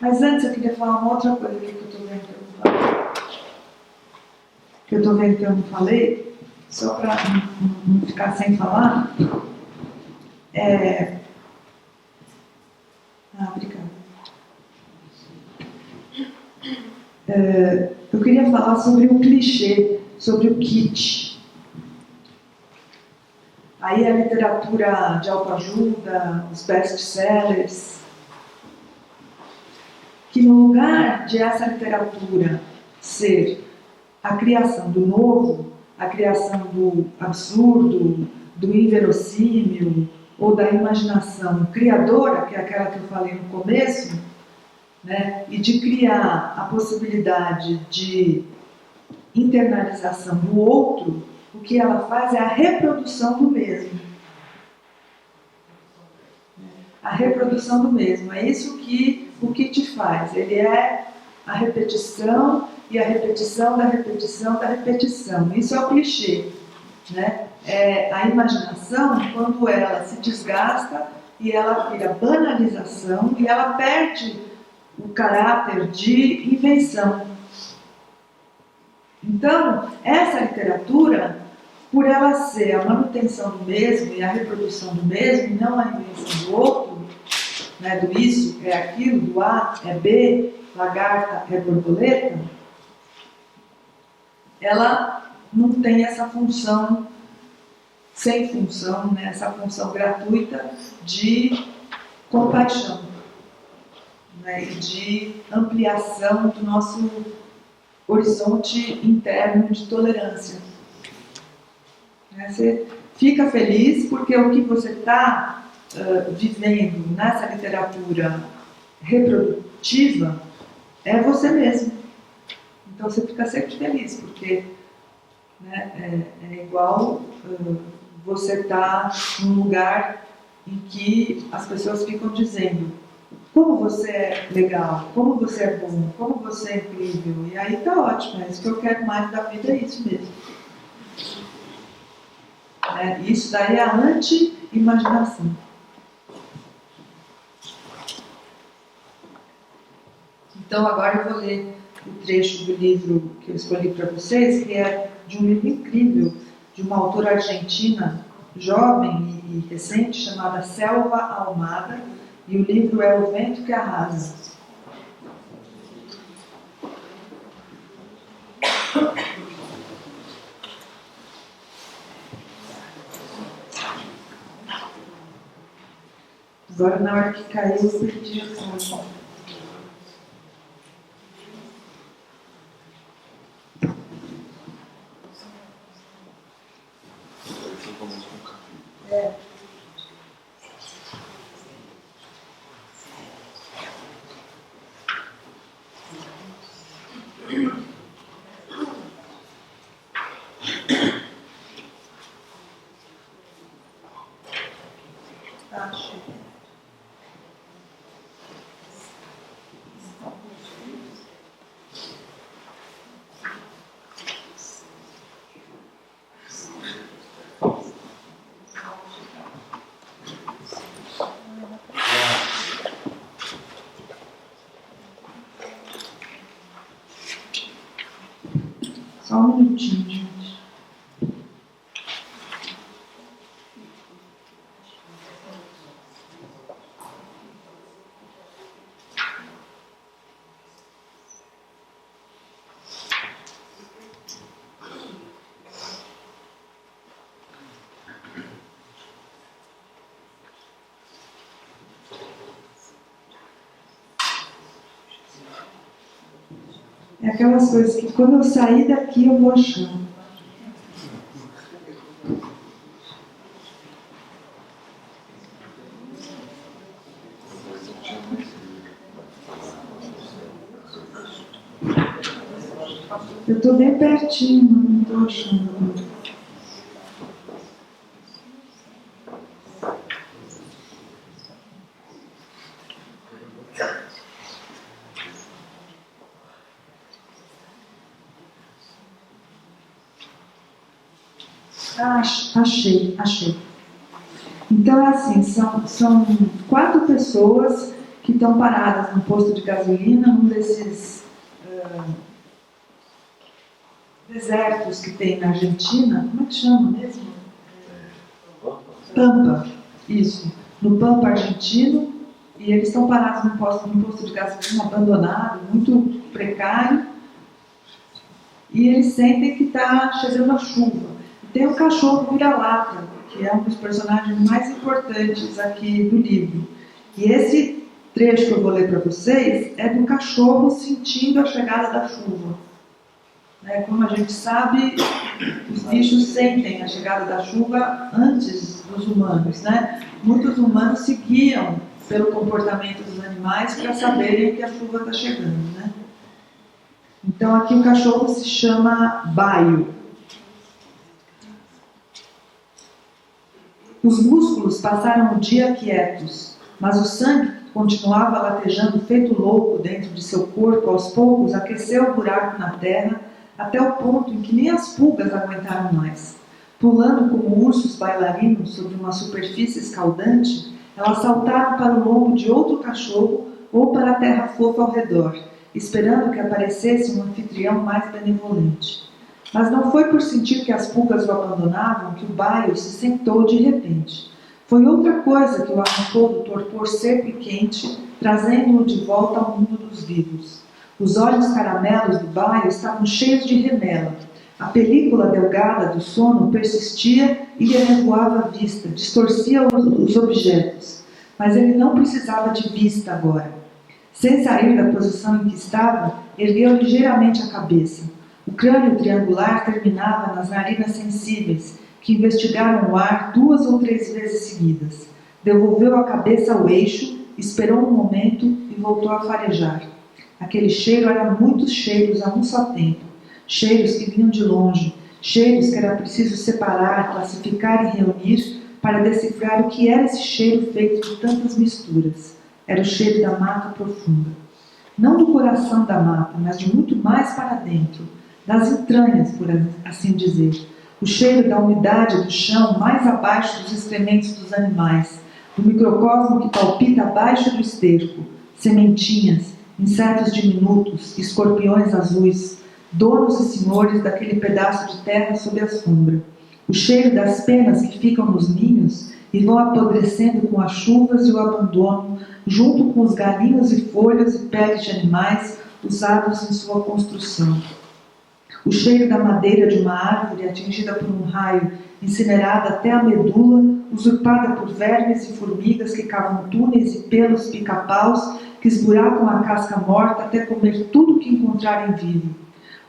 Speaker 2: Mas antes eu queria falar uma outra coisa aqui que eu estou vendo que eu não falei. Que eu estou vendo que eu não falei, só para não ficar sem falar. Obrigada. Eu queria falar sobre o clichê, sobre o kitsch. Aí a literatura de autoajuda, os best-sellers, que no lugar de essa literatura ser a criação do novo, a criação do absurdo, do inverossímil, ou da imaginação criadora, que é aquela que eu falei no começo, né, e de criar a possibilidade de internalização do outro, o que ela faz é a reprodução do mesmo. A reprodução do mesmo. É isso que o Kitsch faz. Ele é a repetição e a repetição da repetição da repetição. Isso é o clichê. Né? É a imaginação, quando ela se desgasta e ela vira banalização e ela perde o caráter de invenção. Então, essa literatura, por ela ser a manutenção do mesmo e a reprodução do mesmo, não a invenção do outro, né, do isso é aquilo, do A é B, lagarta é borboleta, ela não tem essa função, sem função, né, essa função gratuita de compaixão, né, e de ampliação do nosso horizonte interno de tolerância. Você fica feliz porque o que você está vivendo nessa literatura reprodutiva é você mesmo. Então você fica sempre feliz, porque né, é igual você estar num lugar em que as pessoas ficam dizendo como você é legal, como você é bom, como você é incrível. E aí tá ótimo, é isso que eu quero mais da vida, é isso mesmo. Isso daí é a anti-imaginação. Então agora eu vou ler o trecho do livro que eu escolhi para vocês, que é de um livro incrível, de uma autora argentina, jovem e recente, chamada Selva Almada, e o livro é O Vento que Arrasa. Agora, na hora que caiu, eu perdi a conta. Só um minutinho, gente. É aquelas coisas que quando eu sair daqui eu vou achando. Eu estou bem pertinho, mas não estou achando. Ah, achei. Então é assim, são 4 pessoas que estão paradas no posto de gasolina, num desses desertos que tem na Argentina. Como é que chama mesmo? Pampa, isso. No Pampa argentino, e eles estão parados num posto de gasolina abandonado, muito precário, e eles sentem que está chegando a chuva. Tem um cachorro vira-lata, que é um dos personagens mais importantes aqui do livro. E esse trecho que eu vou ler para vocês é do cachorro sentindo a chegada da chuva. Como a gente sabe, os bichos sentem a chegada da chuva antes dos humanos. Muitos humanos se guiam pelo comportamento dos animais para saberem que a chuva está chegando. Então aqui o cachorro se chama Baio. Os músculos passaram o dia quietos, mas o sangue que continuava latejando feito louco dentro de seu corpo, aos poucos aqueceu o buraco na terra até o ponto em que nem as pulgas aguentaram mais. Pulando como ursos bailarinos sobre uma superfície escaldante, elas saltaram para o lombo de outro cachorro ou para a terra fofa ao redor, esperando que aparecesse um anfitrião mais benevolente. Mas não foi por sentir que as pulgas o abandonavam que o Baio se sentou de repente. Foi outra coisa que o arrancou do torpor seco e quente, trazendo-o de volta ao mundo dos vivos. Os olhos caramelos do Baio estavam cheios de remela. A película delgada do sono persistia e lhe revoava a vista, distorcia os objetos. Mas ele não precisava de vista agora. Sem sair da posição em que estava, ergueu ligeiramente a cabeça. O crânio triangular terminava nas narinas sensíveis, que investigaram o ar 2 ou 3 vezes seguidas. Devolveu a cabeça ao eixo, esperou um momento e voltou a farejar. Aquele cheiro era muitos cheiros a um só tempo. Cheiros que vinham de longe, cheiros que era preciso separar, classificar e reunir para decifrar o que era esse cheiro feito de tantas misturas. Era o cheiro da mata profunda. Não do coração da mata, mas de muito mais para dentro, das entranhas, por assim dizer. O cheiro da umidade do chão mais abaixo dos excrementos dos animais, do microcosmo que palpita abaixo do esterco, sementinhas, insetos diminutos, escorpiões azuis, donos e senhores daquele pedaço de terra sob a sombra. O cheiro das penas que ficam nos ninhos e vão apodrecendo com as chuvas e o abandono, junto com os galinhos e folhas e peles de animais usados em sua construção. O cheiro da madeira de uma árvore atingida por um raio, incinerada até a medula, usurpada por vermes e formigas que cavam túneis e pelos pica-paus que esburacam a casca morta até comer tudo que encontrarem vivo.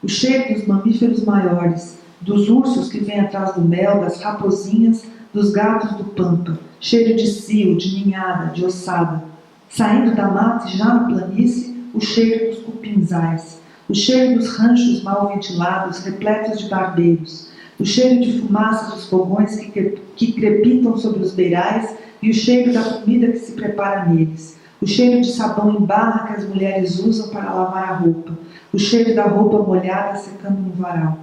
Speaker 2: O cheiro dos mamíferos maiores, dos ursos que vêm atrás do mel, das raposinhas, dos gatos do pampa, cheiro de cio, de ninhada, de ossada. Saindo da mata e já na planície, o cheiro dos cupinzais. O cheiro dos ranchos mal ventilados, repletos de barbeiros, o cheiro de fumaça dos fogões que crepitam sobre os beirais e o cheiro da comida que se prepara neles, o cheiro de sabão em barra que as mulheres usam para lavar a roupa, o cheiro da roupa molhada secando no varal,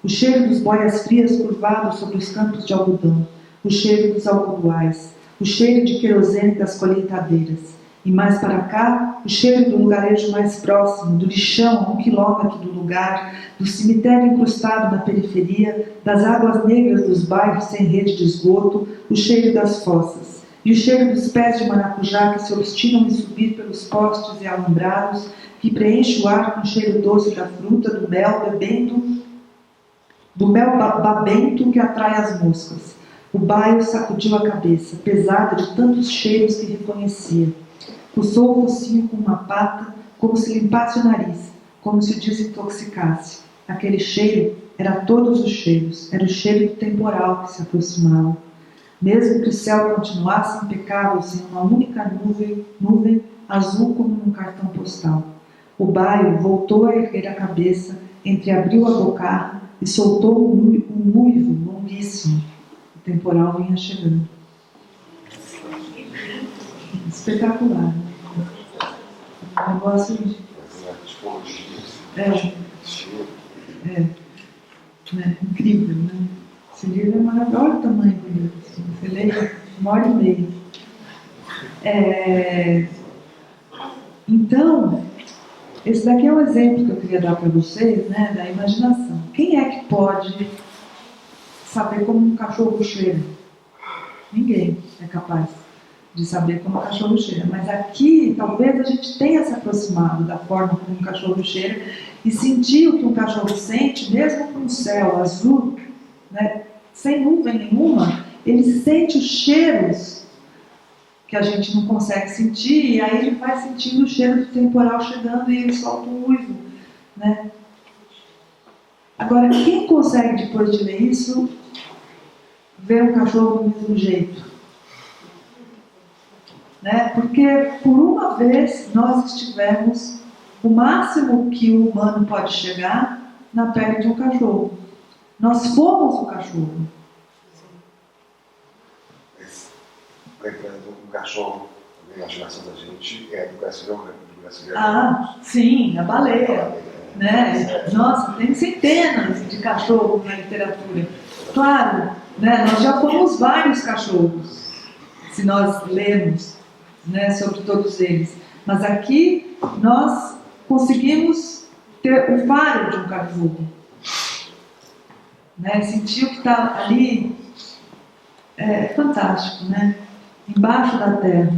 Speaker 2: o cheiro dos boias frias curvados sobre os campos de algodão, o cheiro dos algodoais, o cheiro de querosene das colheitadeiras. E mais para cá, o cheiro do lugarejo mais próximo, do lixão a 1 quilômetro do lugar, do cemitério incrustado na periferia, das águas negras dos bairros sem rede de esgoto, o cheiro das fossas. E o cheiro dos pés de maracujá que se obstinam em subir pelos postes e alambrados, que preenche o ar com o cheiro doce da fruta, do mel babento que atrai as moscas. O bairro sacudiu a cabeça, pesada de tantos cheiros que reconhecia. Puxou o focinho com uma pata, como se limpasse o nariz, como se o desintoxicasse. Aquele cheiro era todos os cheiros, era o cheiro do temporal que se aproximava. Mesmo que o céu continuasse impecável, sem uma única nuvem azul como num cartão postal. O bairro voltou a erguer a cabeça, entreabriu a bocarra e soltou um uivo longuíssimo. O temporal vinha chegando. Espetacular, né? Um negócio de... incrível, né? Esse livro é maravilhoso. Olha o tamanho do livro. Assim. Você lê 1h30. Então, esse daqui é um exemplo que eu queria dar para vocês, né, da imaginação. Quem é que pode saber como um cachorro cheira? Ninguém é capaz de saber como um cachorro cheira. Mas aqui, talvez a gente tenha se aproximado da forma como um cachorro cheira e sentir o que um cachorro sente, mesmo com o céu azul, né, sem nuvem nenhuma, ele sente os cheiros que a gente não consegue sentir, e aí ele vai sentindo o cheiro do temporal chegando e ele solta um uivo, né? Agora, quem consegue, depois de ler isso, ver um cachorro do mesmo jeito? Né? Porque, por uma vez, nós estivemos o máximo que o humano pode chegar na pele de um cachorro. Nós fomos o cachorro.
Speaker 3: Lembrando, um cachorro, a imaginação da gente é do brasileiro.
Speaker 2: Ah, sim, a baleia. Né? Nossa, tem centenas de cachorros na literatura. Claro, né? Nós já fomos vários cachorros, se nós lemos, né, sobre todos eles. Mas aqui nós conseguimos ter o faro de um cachorro. Né? Sentir o que está ali é fantástico, né? Embaixo da terra.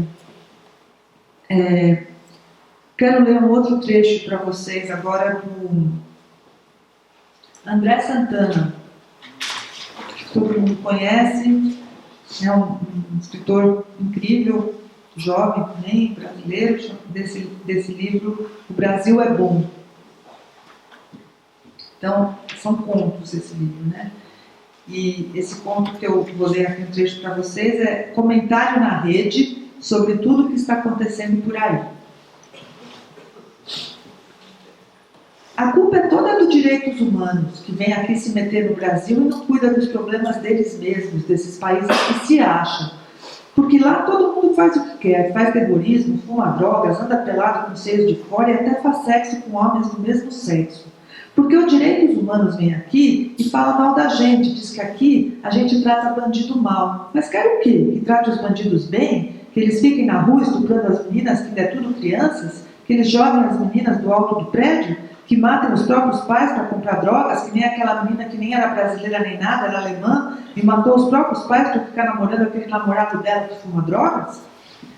Speaker 2: Quero ler um outro trecho para vocês agora do André Santana, que todo mundo conhece, é um escritor incrível, jovem também, brasileiro, desse livro, O Brasil é Bom. Então, são contos esse livro, né? E esse conto que eu vou ler aqui um trecho para vocês é comentário na rede sobre tudo o que está acontecendo por aí. A culpa é toda dos direitos humanos, que vem aqui se meter no Brasil e não cuida dos problemas deles mesmos, desses países que se acham. Porque lá todo mundo faz o que quer, faz terrorismo, fuma drogas, anda pelado com seios de fora e até faz sexo com homens do mesmo sexo. Porque os direitos humanos vêm aqui e falam mal da gente, diz que aqui a gente trata bandido mal. Mas quer o quê? Que trate os bandidos bem? Que eles fiquem na rua estuprando as meninas, que ainda é tudo crianças? Que eles joguem as meninas do alto do prédio? Que matem os próprios pais para comprar drogas? Que nem aquela menina que nem era brasileira nem nada, era alemã, e matou os próprios pais para ficar namorando aquele namorado dela que fuma drogas?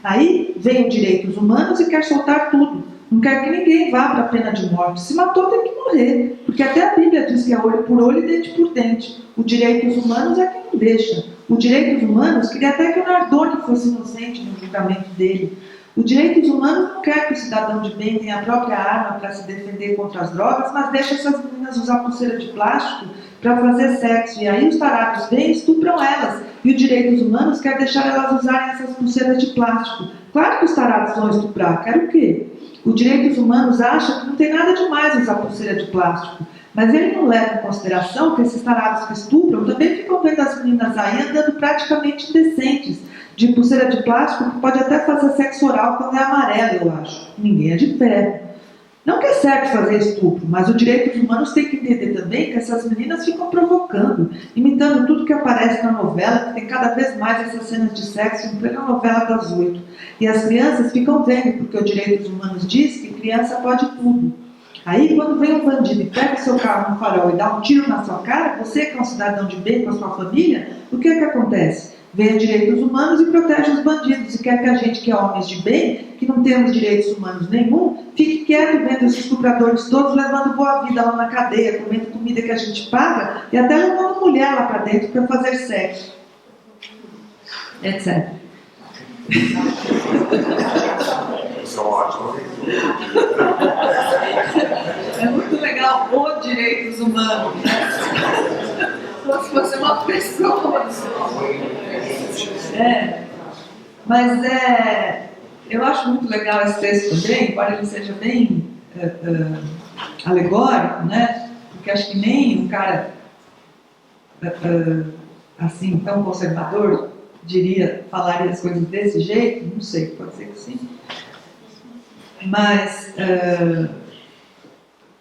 Speaker 2: Aí vem os direitos humanos e quer soltar tudo. Não quer que ninguém vá para a pena de morte. Se matou, tem que morrer. Porque até a Bíblia diz que é olho por olho e dente por dente. Os direitos humanos é quem não deixa. Os direitos humanos queria até que o Nardoni fosse inocente no julgamento dele. Os direitos humanos não quer que o cidadão de bem tenha a própria arma para se defender contra as drogas, mas deixa essas meninas usar pulseira de plástico para fazer sexo. E aí os tarados vêm e estupram elas. E os direitos humanos quer deixar elas usarem essas pulseiras de plástico. Claro que os tarados vão estuprar. Quer o quê? Os direitos humanos acham que não tem nada demais usar pulseira de plástico. Mas ele não leva em consideração que esses tarados que estupram também ficam vendo as meninas aí andando praticamente indecentes, de pulseira de plástico, que pode até fazer sexo oral quando é amarelo, eu acho. Ninguém é de ferro. Não que é certo fazer estupro, mas os direitos humanos têm que entender também que essas meninas ficam provocando, imitando tudo que aparece na novela, que tem cada vez mais essas cenas de sexo em plena novela das 8. E as crianças ficam vendo, porque os direitos humanos diz que criança pode tudo. Aí, quando vem um bandido e pega o seu carro no farol e dá um tiro na sua cara, você que é um cidadão de bem com a sua família, o que é que acontece? Vem direitos humanos e protege os bandidos e quer que a gente que é homens de bem, que não temos direitos humanos nenhum, fique quieto vendo os estupradores todos levando boa vida lá na cadeia, comendo comida que a gente paga e até levando mulher lá para dentro para fazer sexo, etc.
Speaker 3: Isso é ótimo.
Speaker 2: É muito legal os direitos humanos, né? Como se fosse uma pessoa. Mas eu acho muito legal esse texto também, embora ele seja bem alegórico, né? Porque acho que nem um cara assim tão conservador falaria as coisas desse jeito, não sei, pode ser que sim. Mas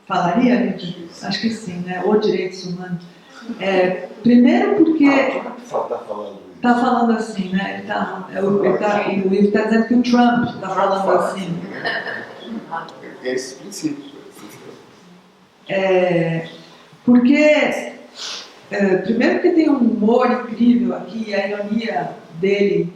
Speaker 2: falaria, acho que sim, né? Os direitos humanos. Primeiro porque está falando assim, né? O Ivo está dizendo que o Trump está falando assim.
Speaker 3: É esse princípio.
Speaker 2: Porque primeiro porque tem um humor incrível aqui, a ironia dele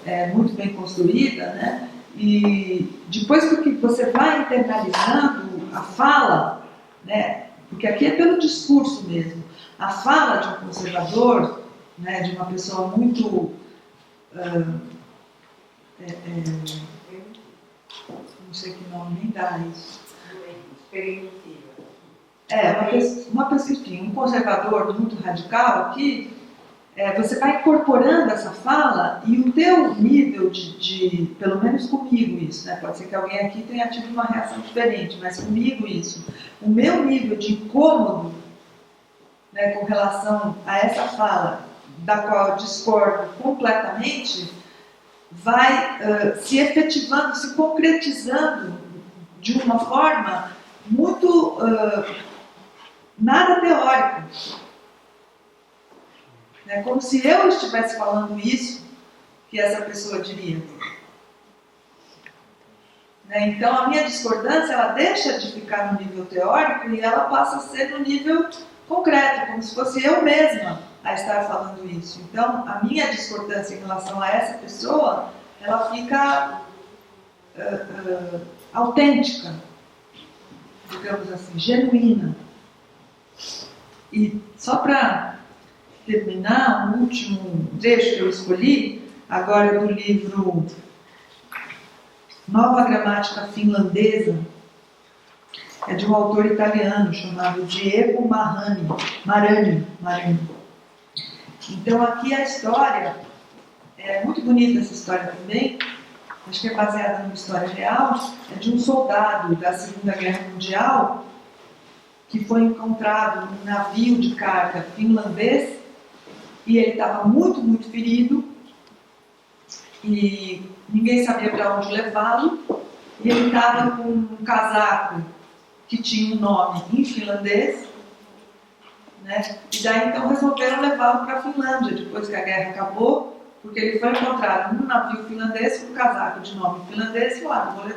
Speaker 2: é muito bem construída, né? E depois porque você vai internalizando a fala, né? Porque aqui é pelo discurso mesmo. A fala de um conservador, né, de uma pessoa muito não sei que nome nem dá isso. Uma pessoa, enfim, um conservador muito radical aqui, você vai incorporando essa fala e o teu nível de pelo menos comigo isso, né? Pode ser que alguém aqui tenha tido uma reação diferente, mas comigo isso, o meu nível de incômodo, né, com relação a essa fala, da qual eu discordo completamente, vai se efetivando, se concretizando de uma forma muito nada teórica. É como se eu estivesse falando isso que essa pessoa diria. Então a minha discordância, ela deixa de ficar no nível teórico e ela passa a ser no nível concreto, como se fosse eu mesma a estar falando isso. Então a minha discordância em relação a essa pessoa, ela fica autêntica, digamos assim, genuína. E só para terminar, um último trecho que eu escolhi, agora do livro Nova Gramática Finlandesa, é de um autor italiano chamado Diego Marani. Então aqui a história, é muito bonita essa história também, acho que é baseada numa história real, é de um soldado da Segunda Guerra Mundial que foi encontrado num navio de carga finlandês e ele estava muito, muito ferido e ninguém sabia para onde levá-lo e ele estava com um casaco que tinha um nome em finlandês, né? E daí então resolveram levá-lo para a Finlândia depois que a guerra acabou, porque ele foi encontrado num navio finlandês com um casaco de nome finlandês e falaram, vamos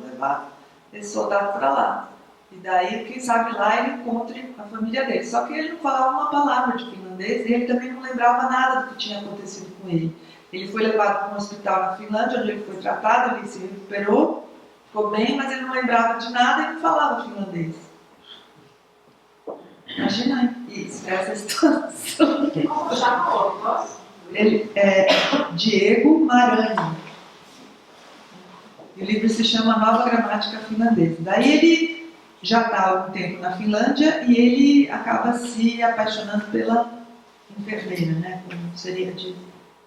Speaker 2: levar esse soldado para lá. E daí, quem sabe lá ele encontre a família dele. Só que ele não falava uma palavra de finlandês e ele também não lembrava nada do que tinha acontecido com ele. Ele foi levado para um hospital na Finlândia, onde ele foi tratado, ele se recuperou, ficou bem, mas ele não lembrava de nada e não falava finlandês. Imagina isso, essa situação.
Speaker 4: Como chama?
Speaker 2: Ele é Diego Marani. O livro se chama Nova Gramática Finlandesa. Daí ele já está há algum tempo na Finlândia e ele acaba se apaixonando pela enfermeira, né? Como seria de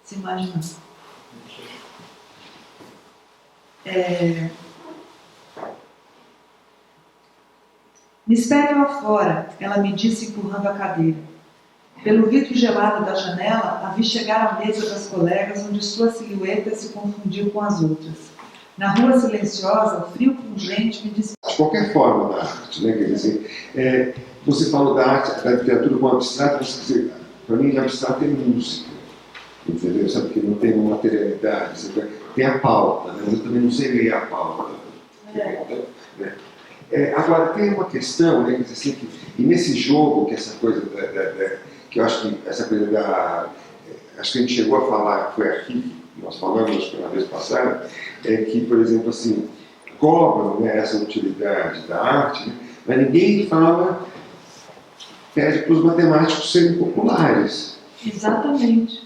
Speaker 2: se imaginar. Me espere lá fora, ela me disse empurrando a cadeira. Pelo vidro gelado da janela, a vi chegar à mesa das colegas onde sua silhueta se confundiu com as outras. Na Rua Silenciosa, o frio pungente me disse...
Speaker 1: De qualquer forma da arte, né? Quer dizer, você falou da arte, da literatura como abstrato, para mim, abstrato é música, entendeu? Sabe, porque não tem uma materialidade, tem a pauta, né? Mas eu também não sei ler a pauta. Né? Agora, tem uma questão, né? Quer dizer, assim, e nesse jogo, que essa coisa que eu acho que essa coisa acho que a gente chegou a falar, foi aqui, nós falamos pela vez passada, que, por exemplo, assim, cobram, né, essa utilidade da arte, né, mas ninguém pede para os matemáticos serem populares.
Speaker 2: Exatamente.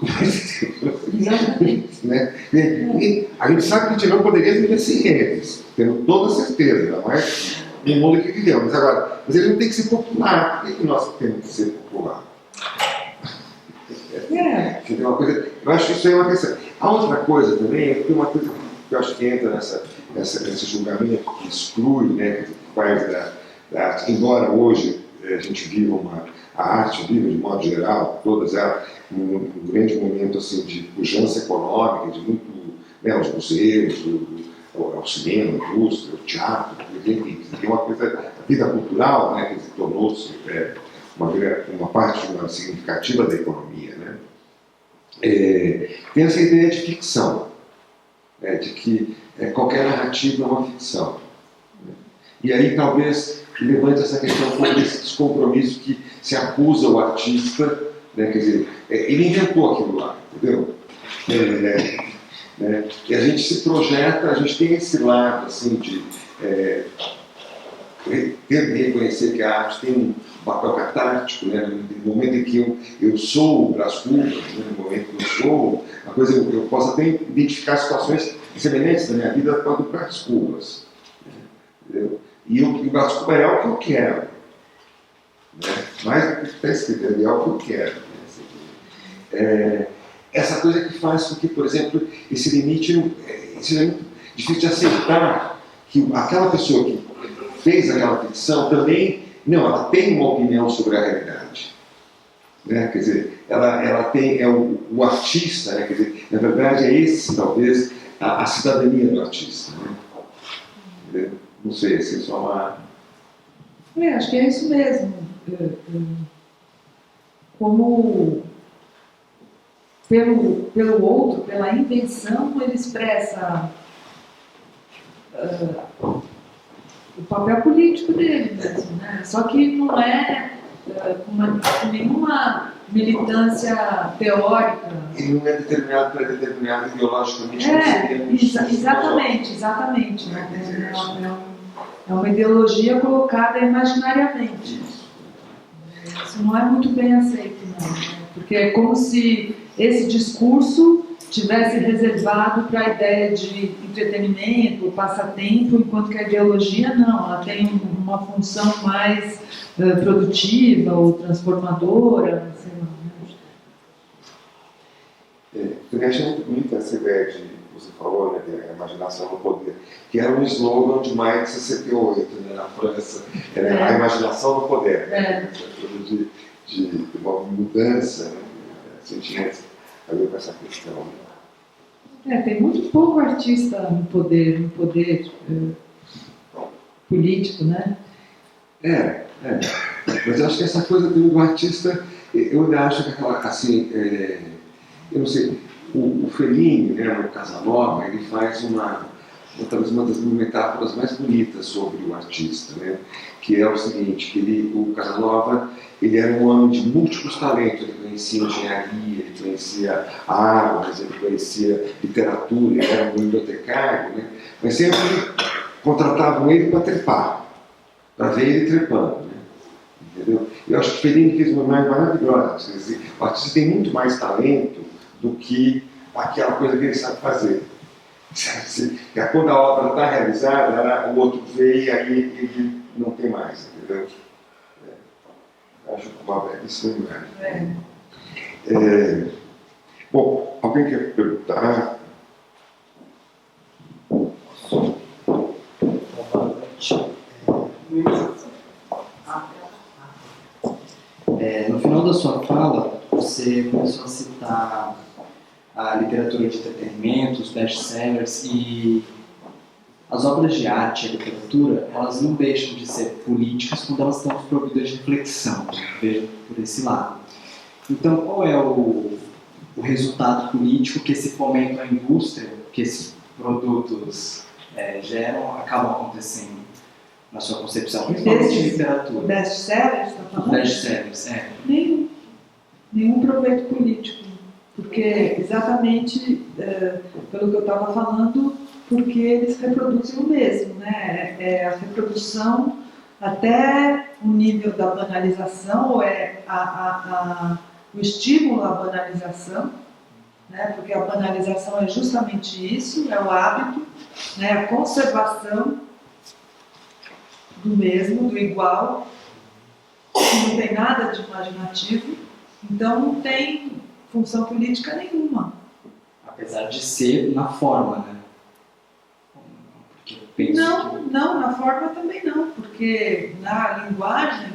Speaker 2: Exatamente.
Speaker 1: Né? E a gente sabe que a gente não poderia viver sem eles, tendo toda certeza, não é no mundo que vivemos. Mas eles não têm que ser popular. Por que nós temos que ser popular? Uma coisa, eu acho que isso é uma questão. A outra coisa também, tem uma coisa que eu acho que entra nesse julgamento que exclui, né, que faz da arte, embora hoje a gente viva a arte viva de modo geral, todas elas, um grande momento assim, de pujança econômica, de muito, né, os museus, o cinema, a indústria, o teatro, enfim, tem uma coisa, a vida cultural, né, que tornou-se uma parte significativa da economia, né? Tem essa ideia de ficção, né, de que qualquer narrativa é uma ficção. Né? E aí talvez levante essa questão como esse descompromisso que se acusa o artista, né, quer dizer, ele inventou aquilo lá, entendeu? Né? E a gente se projeta, a gente tem esse lado assim, de reconhecer que a arte tem um papel catártico, né? No momento em que eu sou o Brás Cubas, né? No momento que eu sou, eu posso até identificar situações semelhantes na minha vida com a do Brás Cubas. Entendeu? E o Brás Cubas é o que eu quero. Né? Mais do que está escrito, é o que eu quero. Essa coisa que faz com que, por exemplo, esse limite seja muito difícil de aceitar que aquela pessoa que fez aquela ficção também, não, ela tem uma opinião sobre a realidade. Né? Quer dizer, ela tem, o artista, né? Quer dizer, na verdade é esse, talvez, a cidadania do artista. Né? Não sei, se é só uma...
Speaker 2: acho que é isso mesmo. Como pelo outro, pela invenção, ele expressa o papel político dele mesmo, né? Só que não é com nenhuma militância teórica.
Speaker 1: Ele não é determinado ideologicamente.
Speaker 2: Exatamente. É uma ideologia colocada imaginariamente. Isso não é muito bem aceito, não. Porque é como se esse discurso tivesse reservado para a ideia de entretenimento, passatempo, enquanto que a ideologia não, ela tem uma função mais produtiva ou transformadora, sei lá.
Speaker 1: Eu acho muito bonita essa ideia que você falou, né, a imaginação no poder, que era um slogan de maio de 68, né, na França, a imaginação no poder, né, de uma mudança, né, sentimentos a ver com essa questão. Né?
Speaker 2: Tem muito pouco artista no poder político, né?
Speaker 1: Mas eu acho que essa coisa do artista, eu ainda acho que aquela, assim, eu não sei, o Fellini, né, no Casanova, ele faz talvez uma das metáforas mais bonitas sobre o artista, né, que é o seguinte, que o Casanova, ele era um homem de múltiplos talentos, ele conhecia engenharia, ele conhecia artes, ele conhecia literatura, ele era um bibliotecário, né, mas sempre contratavam ele para trepar, para ver ele trepando, né, entendeu? Eu acho que o Fellini fez uma imagem maravilhosa, quer dizer, o artista tem muito mais talento do que aquela coisa que ele sabe fazer. Quando a obra está realizada, o outro vê e aí ele não tem mais, entendeu? Acho uma belíssima imagem. Bom, alguém quer perguntar?
Speaker 5: No final da sua fala, você começou a citar a literatura de entretenimento, os best-sellers, e as obras de arte e a literatura, elas não deixam de ser políticas quando elas estão desprovidas de reflexão, veja por esse lado. Então, qual é o resultado político que esse fomento à indústria, que esses produtos geram, acabam acontecendo na sua concepção, principalmente em literatura?
Speaker 2: Best-sellers, está falando?
Speaker 5: Best-sellers,
Speaker 2: Nenhum proveito político, porque exatamente pelo que eu estava falando, porque eles reproduzem o mesmo, né? É a reprodução até o nível da banalização, ou o estímulo à banalização, né? Porque a banalização é justamente isso, é o hábito, né? A conservação do mesmo, do igual, que não tem nada de imaginativo, então não tem função política nenhuma.
Speaker 5: apesar de ser na forma, né? Porque eu penso
Speaker 2: Não, na forma também não, porque na linguagem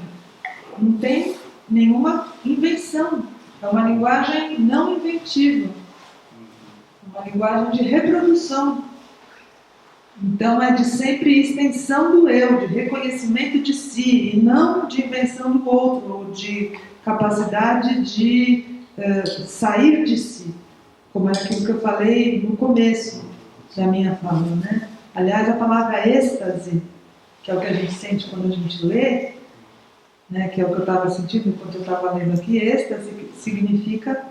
Speaker 2: não tem nenhuma invenção. É uma linguagem não inventiva, uma linguagem de reprodução. Então é de sempre extensão do eu, de reconhecimento de si, e não de invenção do outro, ou de capacidade de sair de si, como é aquilo que eu falei no começo da minha fala, né? Aliás, a palavra êxtase, que é o que a gente sente quando a gente lê, né, que é o que eu estava sentindo enquanto eu estava lendo aqui, êxtase significa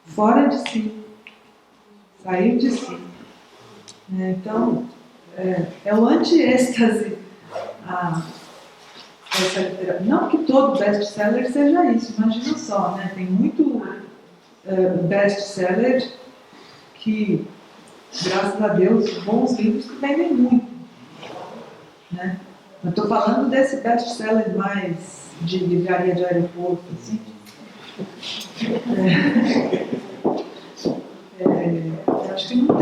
Speaker 2: fora de si, sair de si. Então, é o anti-êxtase. Não que todo best-seller seja isso, imagina só, né? Tem muito best-seller que, graças a Deus, bons livros que vendem muito, né? Eu estou falando desse best-seller mais de livraria de aeroporto, assim. Acho que não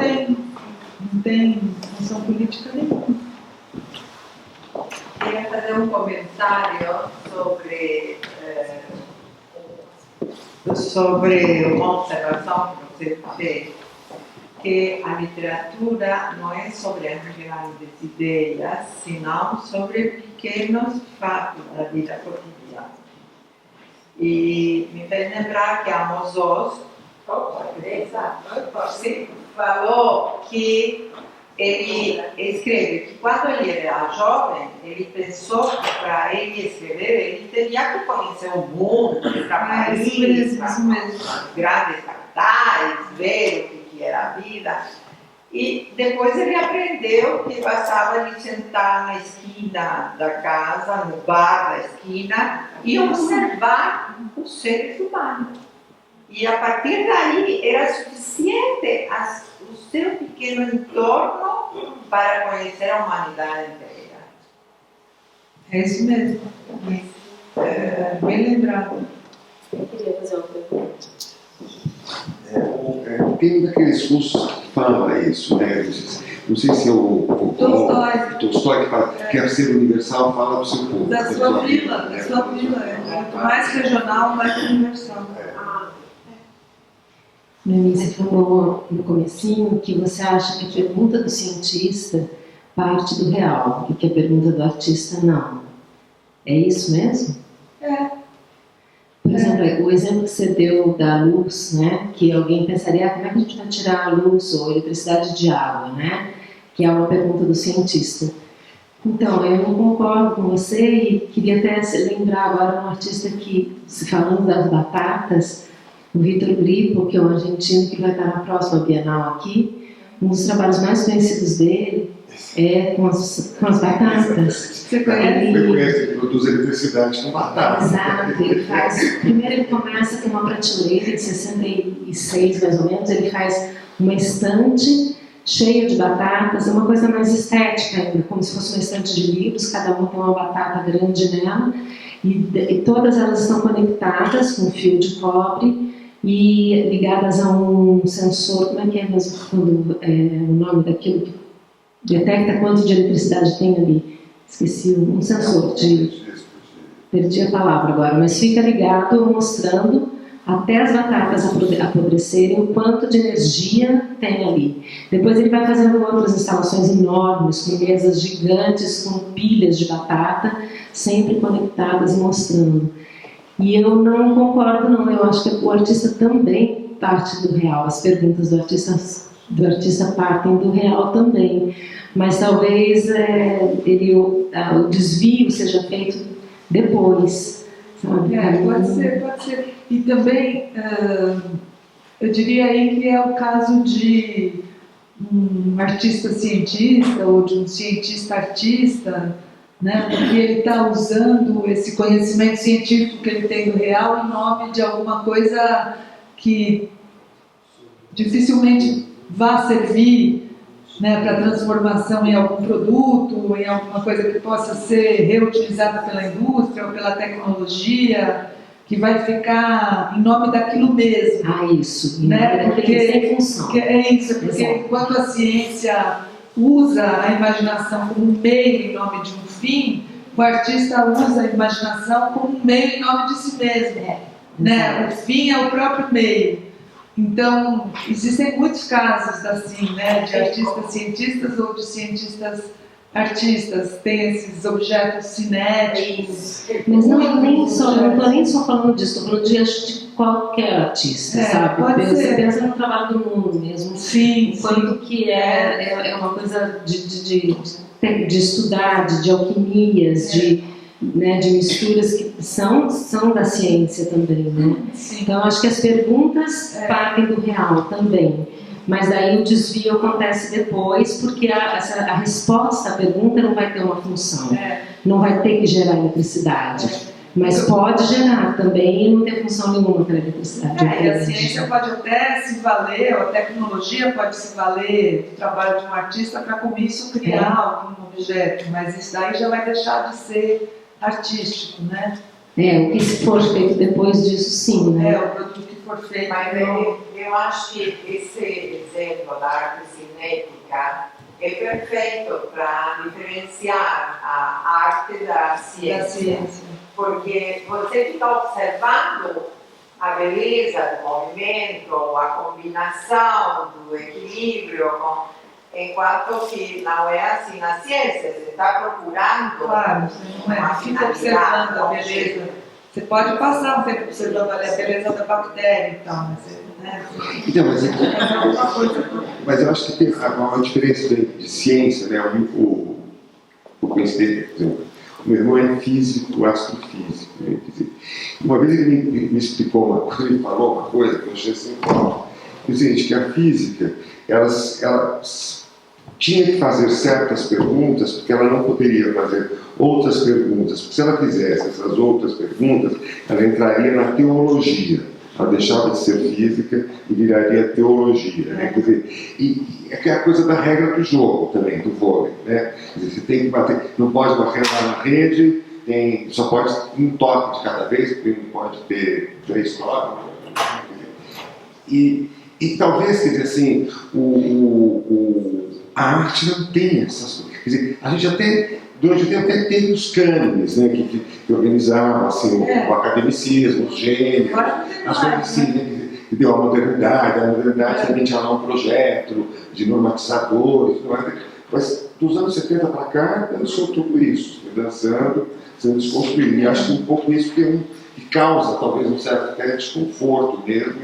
Speaker 2: tem função política nenhuma.
Speaker 4: Queria fazer um comentário sobre uma observação que você fez, que a literatura não é sobre as grandes ideias, senão sobre pequenos fatos da vida cotidiana. E me fez lembrar que Amos Oz falou que ele escreve que quando ele era jovem, ele pensou que para ele escrever, ele teria que conhecer o mundo, ir para Paris, para grandes capitais, ver o que era a vida. E depois ele aprendeu que bastava de sentar na esquina da casa, no bar da esquina, e observar os seres humanos. E a partir daí era suficiente o seu pequeno entorno para conhecer a humanidade inteira.
Speaker 2: É isso mesmo. Bem lembrado.
Speaker 6: Eu queria fazer uma pergunta.
Speaker 1: Tem um daqueles cursos que fala isso, né? Não sei se é o Tolstói que fala, quer ser universal, fala do seu povo.
Speaker 2: Da sua vila. Quanto mais regional, mais universal.
Speaker 6: Noemi, você falou no comecinho que você acha que a pergunta do cientista parte do real e que a pergunta do artista não. É isso mesmo? Por exemplo, o exemplo que você deu da luz, né? Que alguém pensaria, como é que a gente vai tirar a luz ou a eletricidade de água, né? Que é uma pergunta do cientista. Então, eu não concordo com você e queria até lembrar agora um artista que, falando das batatas, o Vitor Grippo, que é um argentino que vai estar na próxima Bienal aqui, um dos trabalhos mais conhecidos dele é com as batatas.
Speaker 2: Você conhece?
Speaker 1: Ele produz eletricidade com batata.
Speaker 6: Exato, ele faz. Primeiro ele começa com uma prateleira de 66 mais ou menos, ele faz uma estante cheia de batatas, é uma coisa mais estética ainda, como se fosse uma estante de livros, cada uma tem uma batata grande nela, e todas elas estão conectadas com fio de cobre e ligadas a um sensor, como é que é mesmo quando o nome daquilo que detecta quanto de eletricidade tem ali? Esqueci, um sensor de... Perdi a palavra agora, mas fica ligado mostrando até as batatas apodrecerem, o quanto de energia tem ali. Depois ele vai fazendo outras instalações enormes, com mesas gigantes, com pilhas de batata, sempre conectadas e mostrando. E eu não concordo, não. Eu acho que o artista também parte do real. As perguntas do artista partem do real também. Mas talvez o desvio seja feito depois. Sabe?
Speaker 2: Pode ser. E também, eu diria aí que é o caso de um artista cientista ou de um cientista artista, né? Porque ele está usando esse conhecimento científico que ele tem do real em nome de alguma coisa que dificilmente vá servir, né, para transformação em algum produto, em alguma coisa que possa ser reutilizada pela indústria ou pela tecnologia, que vai ficar em nome daquilo mesmo.
Speaker 6: Isso.
Speaker 2: Né? Porque
Speaker 6: sem função.
Speaker 2: É isso, porque enquanto a ciência usa a imaginação como um meio em nome de um fim, o artista usa a imaginação como um meio em nome de si mesmo. Né? O fim é o próprio meio. Então, existem muitos casos assim, né, de artistas cientistas ou de cientistas artistas. Tem esses objetos cinéticos.
Speaker 6: Mas não estou nem só falando disso, estou falando de qualquer artista, sabe? Você pensa no trabalho do mundo mesmo.
Speaker 2: Sim.
Speaker 6: Quanto que é uma coisa de estudar, de alquimias, de misturas que são da ciência também, né?
Speaker 2: Sim.
Speaker 6: Então, acho que as perguntas partem do real também. Mas daí o desvio acontece depois, porque a resposta à pergunta não vai ter uma função. Não vai ter que gerar eletricidade. Mas pode gerar também e não ter função nenhuma para a eletricidade.
Speaker 2: E a ciência pode até se valer, ou a tecnologia pode se valer do trabalho de um artista para com isso criar algum objeto, mas isso daí já vai deixar de ser artístico, né?
Speaker 6: O que for feito depois disso, sim, né?
Speaker 2: O produto que for feito.
Speaker 4: Mas eu acho que esse exemplo da arte cinética é perfeito para diferenciar a arte da ciência. Porque você fica observando a beleza do movimento, a combinação, do equilíbrio, enquanto que não é assim na ciência, você está procurando.
Speaker 2: Claro, você não fica observando a beleza. Você pode passar um tempo observando a beleza da bactéria e tal,
Speaker 1: mas eu acho que tem uma diferença de ciência, né? O conhecimento, por exemplo. O meu irmão é físico, astrofísico. Né? Uma vez ele me explicou uma coisa, ele falou uma coisa que eu achei assim, que é o seguinte, que a física, ela tinha que fazer certas perguntas, porque ela não poderia fazer outras perguntas, porque se ela fizesse essas outras perguntas, ela entraria na teologia. Ela deixava de ser física e viraria teologia. Né? Quer dizer, e é aquela coisa da regra do jogo também, do vôlei. Né? Quer dizer, você tem que bater, não pode bater lá na rede, só pode um toque de cada vez, porque não pode ter 3 toques. E talvez, quer dizer assim, a arte não tem essas coisas. Quer dizer, a gente até, durante o tempo, até teve os cânones, né, que organizavam assim, o academicismo, os gêneros, as coisas assim, né, que deu a modernidade também tinha lá um projeto de normatizadores, mas dos anos 70 para cá, dançou tudo isso, dançando, sendo desconstruído. E acho que um pouco isso que causa, talvez, um certo até desconforto mesmo,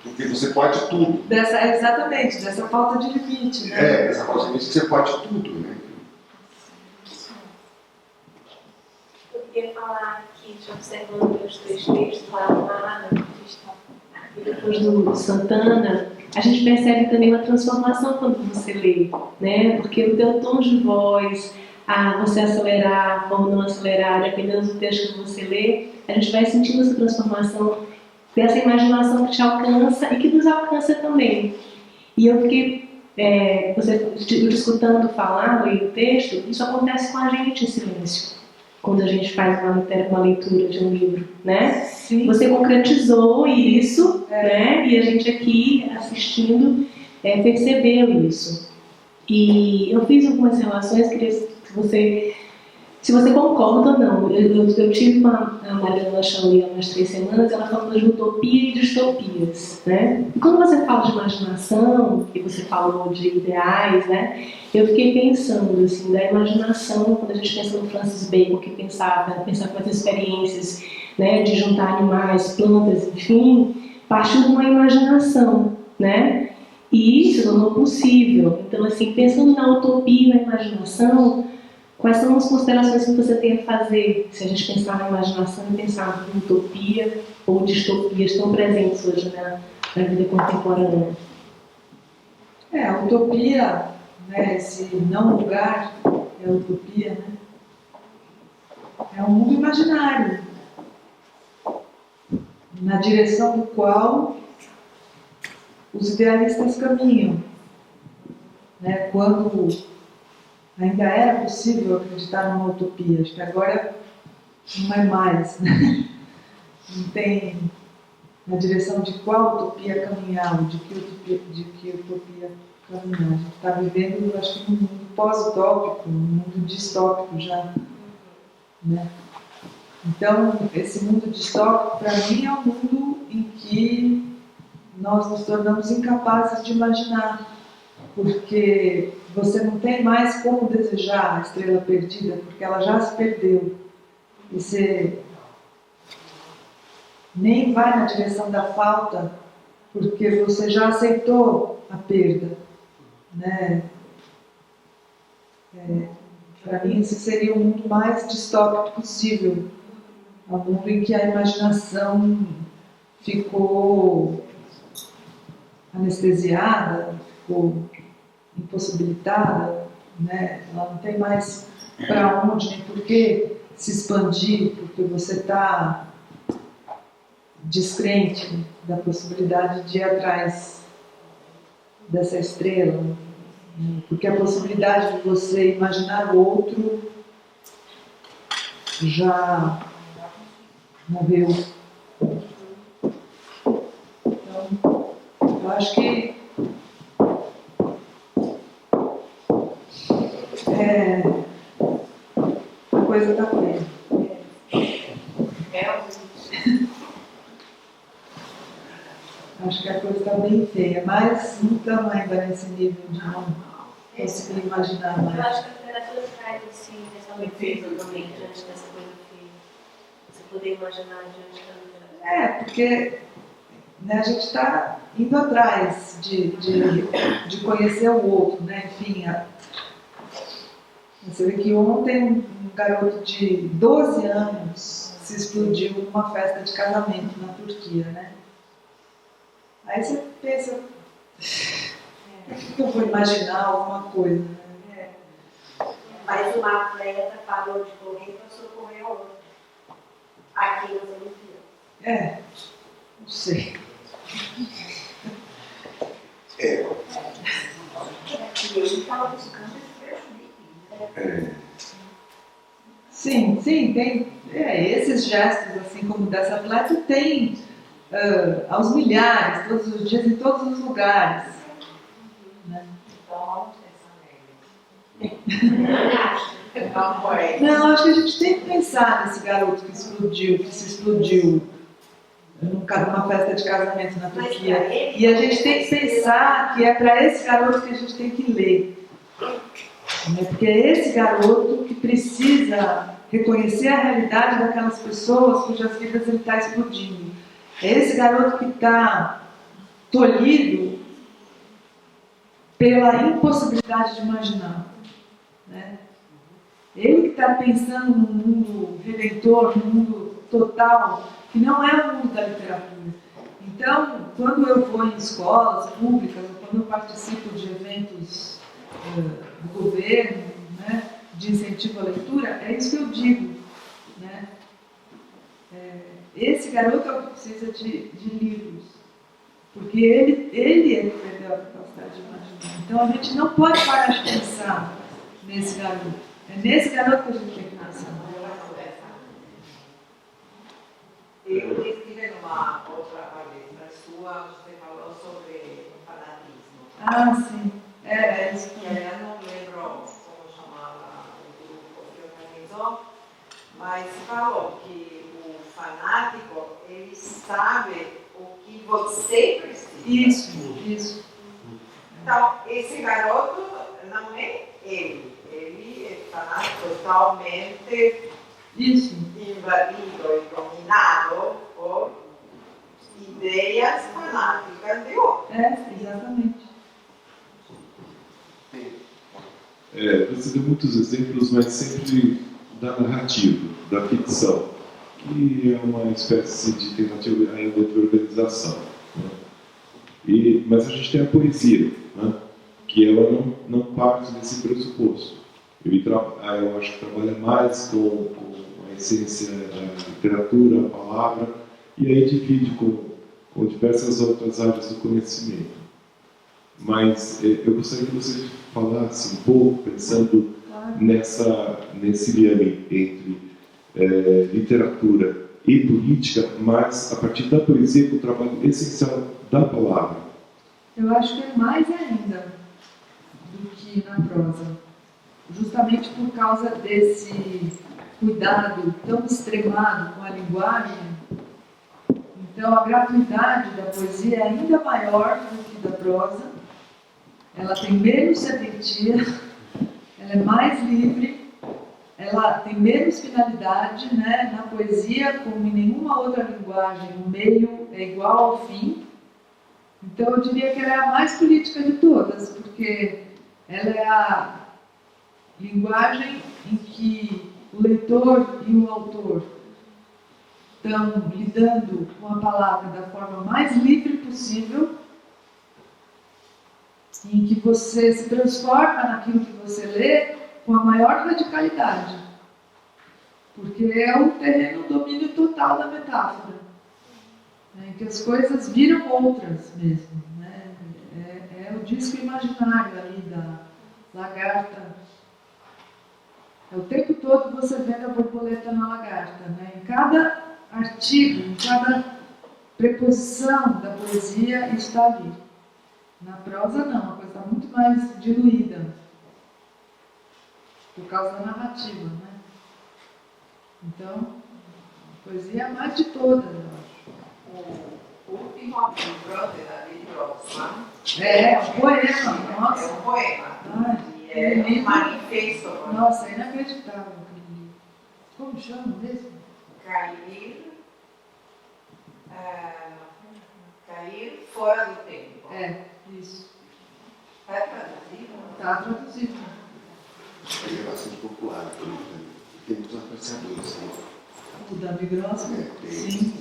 Speaker 1: porque você pode tudo.
Speaker 2: Exatamente, dessa falta de limite, né?
Speaker 1: Dessa falta de limite que você pode tudo, né?
Speaker 7: Eu queria falar aqui, observando os 3 textos lá no ar, e depois do Santana, a gente percebe também uma transformação quando você lê, né? Porque o teu tom de voz, você acelerar ou não acelerar, dependendo do texto que você lê, a gente vai sentindo essa transformação dessa imaginação que te alcança e que nos alcança também. E eu fiquei, você escutando falar, ler o texto, isso acontece com a gente em silêncio, quando a gente faz uma leitura de um livro, né?
Speaker 2: Sim.
Speaker 7: Você concretizou isso, né? E a gente aqui assistindo percebeu isso. E eu fiz algumas relações, queria que você se você concorda ou não. Eu tive com a Mariana Chanley há umas 3 semanas, ela falando de utopia e distopias, né? E quando você fala de imaginação, e você falou de ideais, né? Eu fiquei pensando, assim, da imaginação, quando a gente pensa no Francis Bacon, que pensava com as experiências, né, de juntar animais, plantas, enfim, partiu de uma imaginação, né? E isso tornou possível. Então, assim, pensando na utopia e na imaginação, quais são as considerações que você tem a fazer, se a gente pensar na imaginação e pensar em utopia ou distopias tão presentes hoje na vida contemporânea?
Speaker 2: A utopia, né, esse não lugar, é a utopia, né? É um mundo imaginário, na direção do qual os idealistas caminham, né? Quando ainda era possível acreditar numa utopia, acho que agora não é mais, né? Não tem na direção de qual utopia caminhar, de que utopia caminhar. A gente está vivendo, acho que, num mundo pós-utópico, num mundo distópico já, né? Então, esse mundo distópico, para mim, é um mundo em que nós nos tornamos incapazes de imaginar, porque você não tem mais como desejar a estrela perdida, porque ela já se perdeu. E você nem vai na direção da falta, porque você já aceitou a perda, né? Para mim, esse seria o mundo mais distópico possível. É um mundo em que a imaginação ficou anestesiada, ficou impossibilitada, né? Ela não tem mais para onde nem por que se expandir, porque você está descrente da possibilidade de ir atrás dessa estrela, né? Porque a possibilidade de você imaginar o outro já morreu. Então, eu acho que a coisa está feia. Acho que a coisa está bem feia, mas não estamos ainda nesse nível de não conseguir imaginar mais.
Speaker 7: Eu acho que a literatura traz, assim, essa leveza também diante dessa coisa feia. Você poder imaginar diante da literatura.
Speaker 2: Porque, né, a gente está indo atrás de conhecer o outro, né? Enfim, você vê que ontem um garoto de 12 anos se explodiu numa festa de casamento na Turquia, né? Aí você pensa, por que eu vou imaginar alguma coisa, né?
Speaker 8: Mas uma atleta parou de correr para socorrer a outra. Aqui nas Olimpíadas.
Speaker 2: Não sei.
Speaker 8: E ele estava buscando esse prejuízo.
Speaker 2: Sim, tem. Esses gestos, assim como dessa atleta, tem aos milhares, todos os dias, em todos os lugares. Né? Não, acho que a gente tem que pensar nesse garoto que se explodiu numa festa de casamento na Turquia. E a gente tem que pensar que é para esse garoto que a gente tem que ler. Né? Porque é esse garoto que precisa reconhecer a realidade daquelas pessoas cujas vidas ele está explodindo. É esse garoto que está tolhido pela impossibilidade de imaginar. Né? Ele que está pensando num mundo redentor, num mundo total, que não é o mundo da literatura. Então, quando eu vou em escolas públicas, ou quando eu participo de eventos do governo, né, de incentivo à leitura, é isso que eu digo. Né? Esse garoto é o que precisa de livros, porque ele é que perdeu a capacidade de imaginar. Então a gente não pode parar de pensar nesse garoto. É nesse garoto que a gente tem que pensar.
Speaker 4: Eu estive numa outra palestra sua, você falou sobre fanatismo.
Speaker 2: Sim. É isso.
Speaker 4: E aí eu não lembro como chamava o grupo que organizou. mas falou que o fanático, ele sabe o que você precisa.
Speaker 2: Isso.
Speaker 4: Então, esse garoto não é ele. Ele é fanático totalmente invadido e dominado por ideias fanáticas de outro.
Speaker 2: Exatamente.
Speaker 1: Você deu muitos exemplos, mas sempre da narrativa, da ficção, que é uma espécie de tentativa ainda de organização. Né? Mas a gente tem a poesia, né? Que ela não parte desse pressuposto. Eu acho que trabalha mais com a essência da literatura, a palavra, e aí divide com diversas outras áreas do conhecimento. Mas eu gostaria que você falasse um pouco, pensando nesse liame entre literatura e política, mas a partir da poesia, com o trabalho essencial da palavra.
Speaker 2: Eu acho que é mais ainda do que na prosa, justamente por causa desse cuidado tão extremado com a linguagem. Então, a gratuidade da poesia é ainda maior do que da prosa. Ela tem menos serventia, ela é mais livre, ela tem menos finalidade, né? Na poesia, como em nenhuma outra linguagem, o meio é igual ao fim. Então, eu diria que ela é a mais política de todas, porque ela é a linguagem em que o leitor e o autor estão lidando com a palavra da forma mais livre possível, em que você se transforma naquilo que você lê com a maior radicalidade, porque é o terreno do domínio total da metáfora, né, em que as coisas viram outras mesmo, né? É o disco imaginário ali da lagarta. O tempo todo você vê a borboleta na lagarta, né? Em cada artigo, em cada preposição da poesia está ali. Na prosa não, a coisa está muito mais diluída, por causa da narrativa, né? Então, a poesia é a mais de todas, eu acho.
Speaker 4: O último livro de David Grossman
Speaker 2: É um poema, nossa.
Speaker 4: é um poema.
Speaker 2: Ai,
Speaker 4: E é um manifesto.
Speaker 2: Nossa, é inacreditável aquele livro. Como chama mesmo?
Speaker 4: Cair fora do tempo.
Speaker 2: Isso.
Speaker 4: Está traduzido?
Speaker 2: Está traduzido.
Speaker 3: É bastante popular, tem muitos apreciadores.
Speaker 2: O David Grossman? Sim.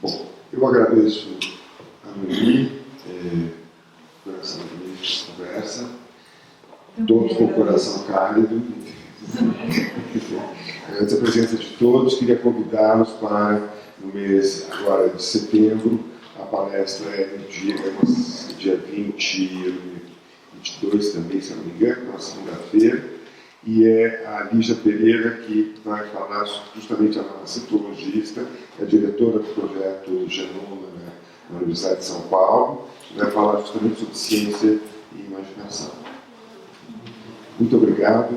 Speaker 3: Bom, eu agradeço a Noemi por essa magnífica conversa. Todos com o coração cálido. Agradeço a presença de todos. Queria convidá-los para, no mês agora de setembro, a palestra é no dia 20 e 22 também, se não me engano, na segunda-feira. E é a Lígia Pereira que vai falar justamente, ela é uma citologista, é diretora do projeto Genoma, né, na Universidade de São Paulo, e vai falar justamente sobre ciência e imaginação. Muito obrigado.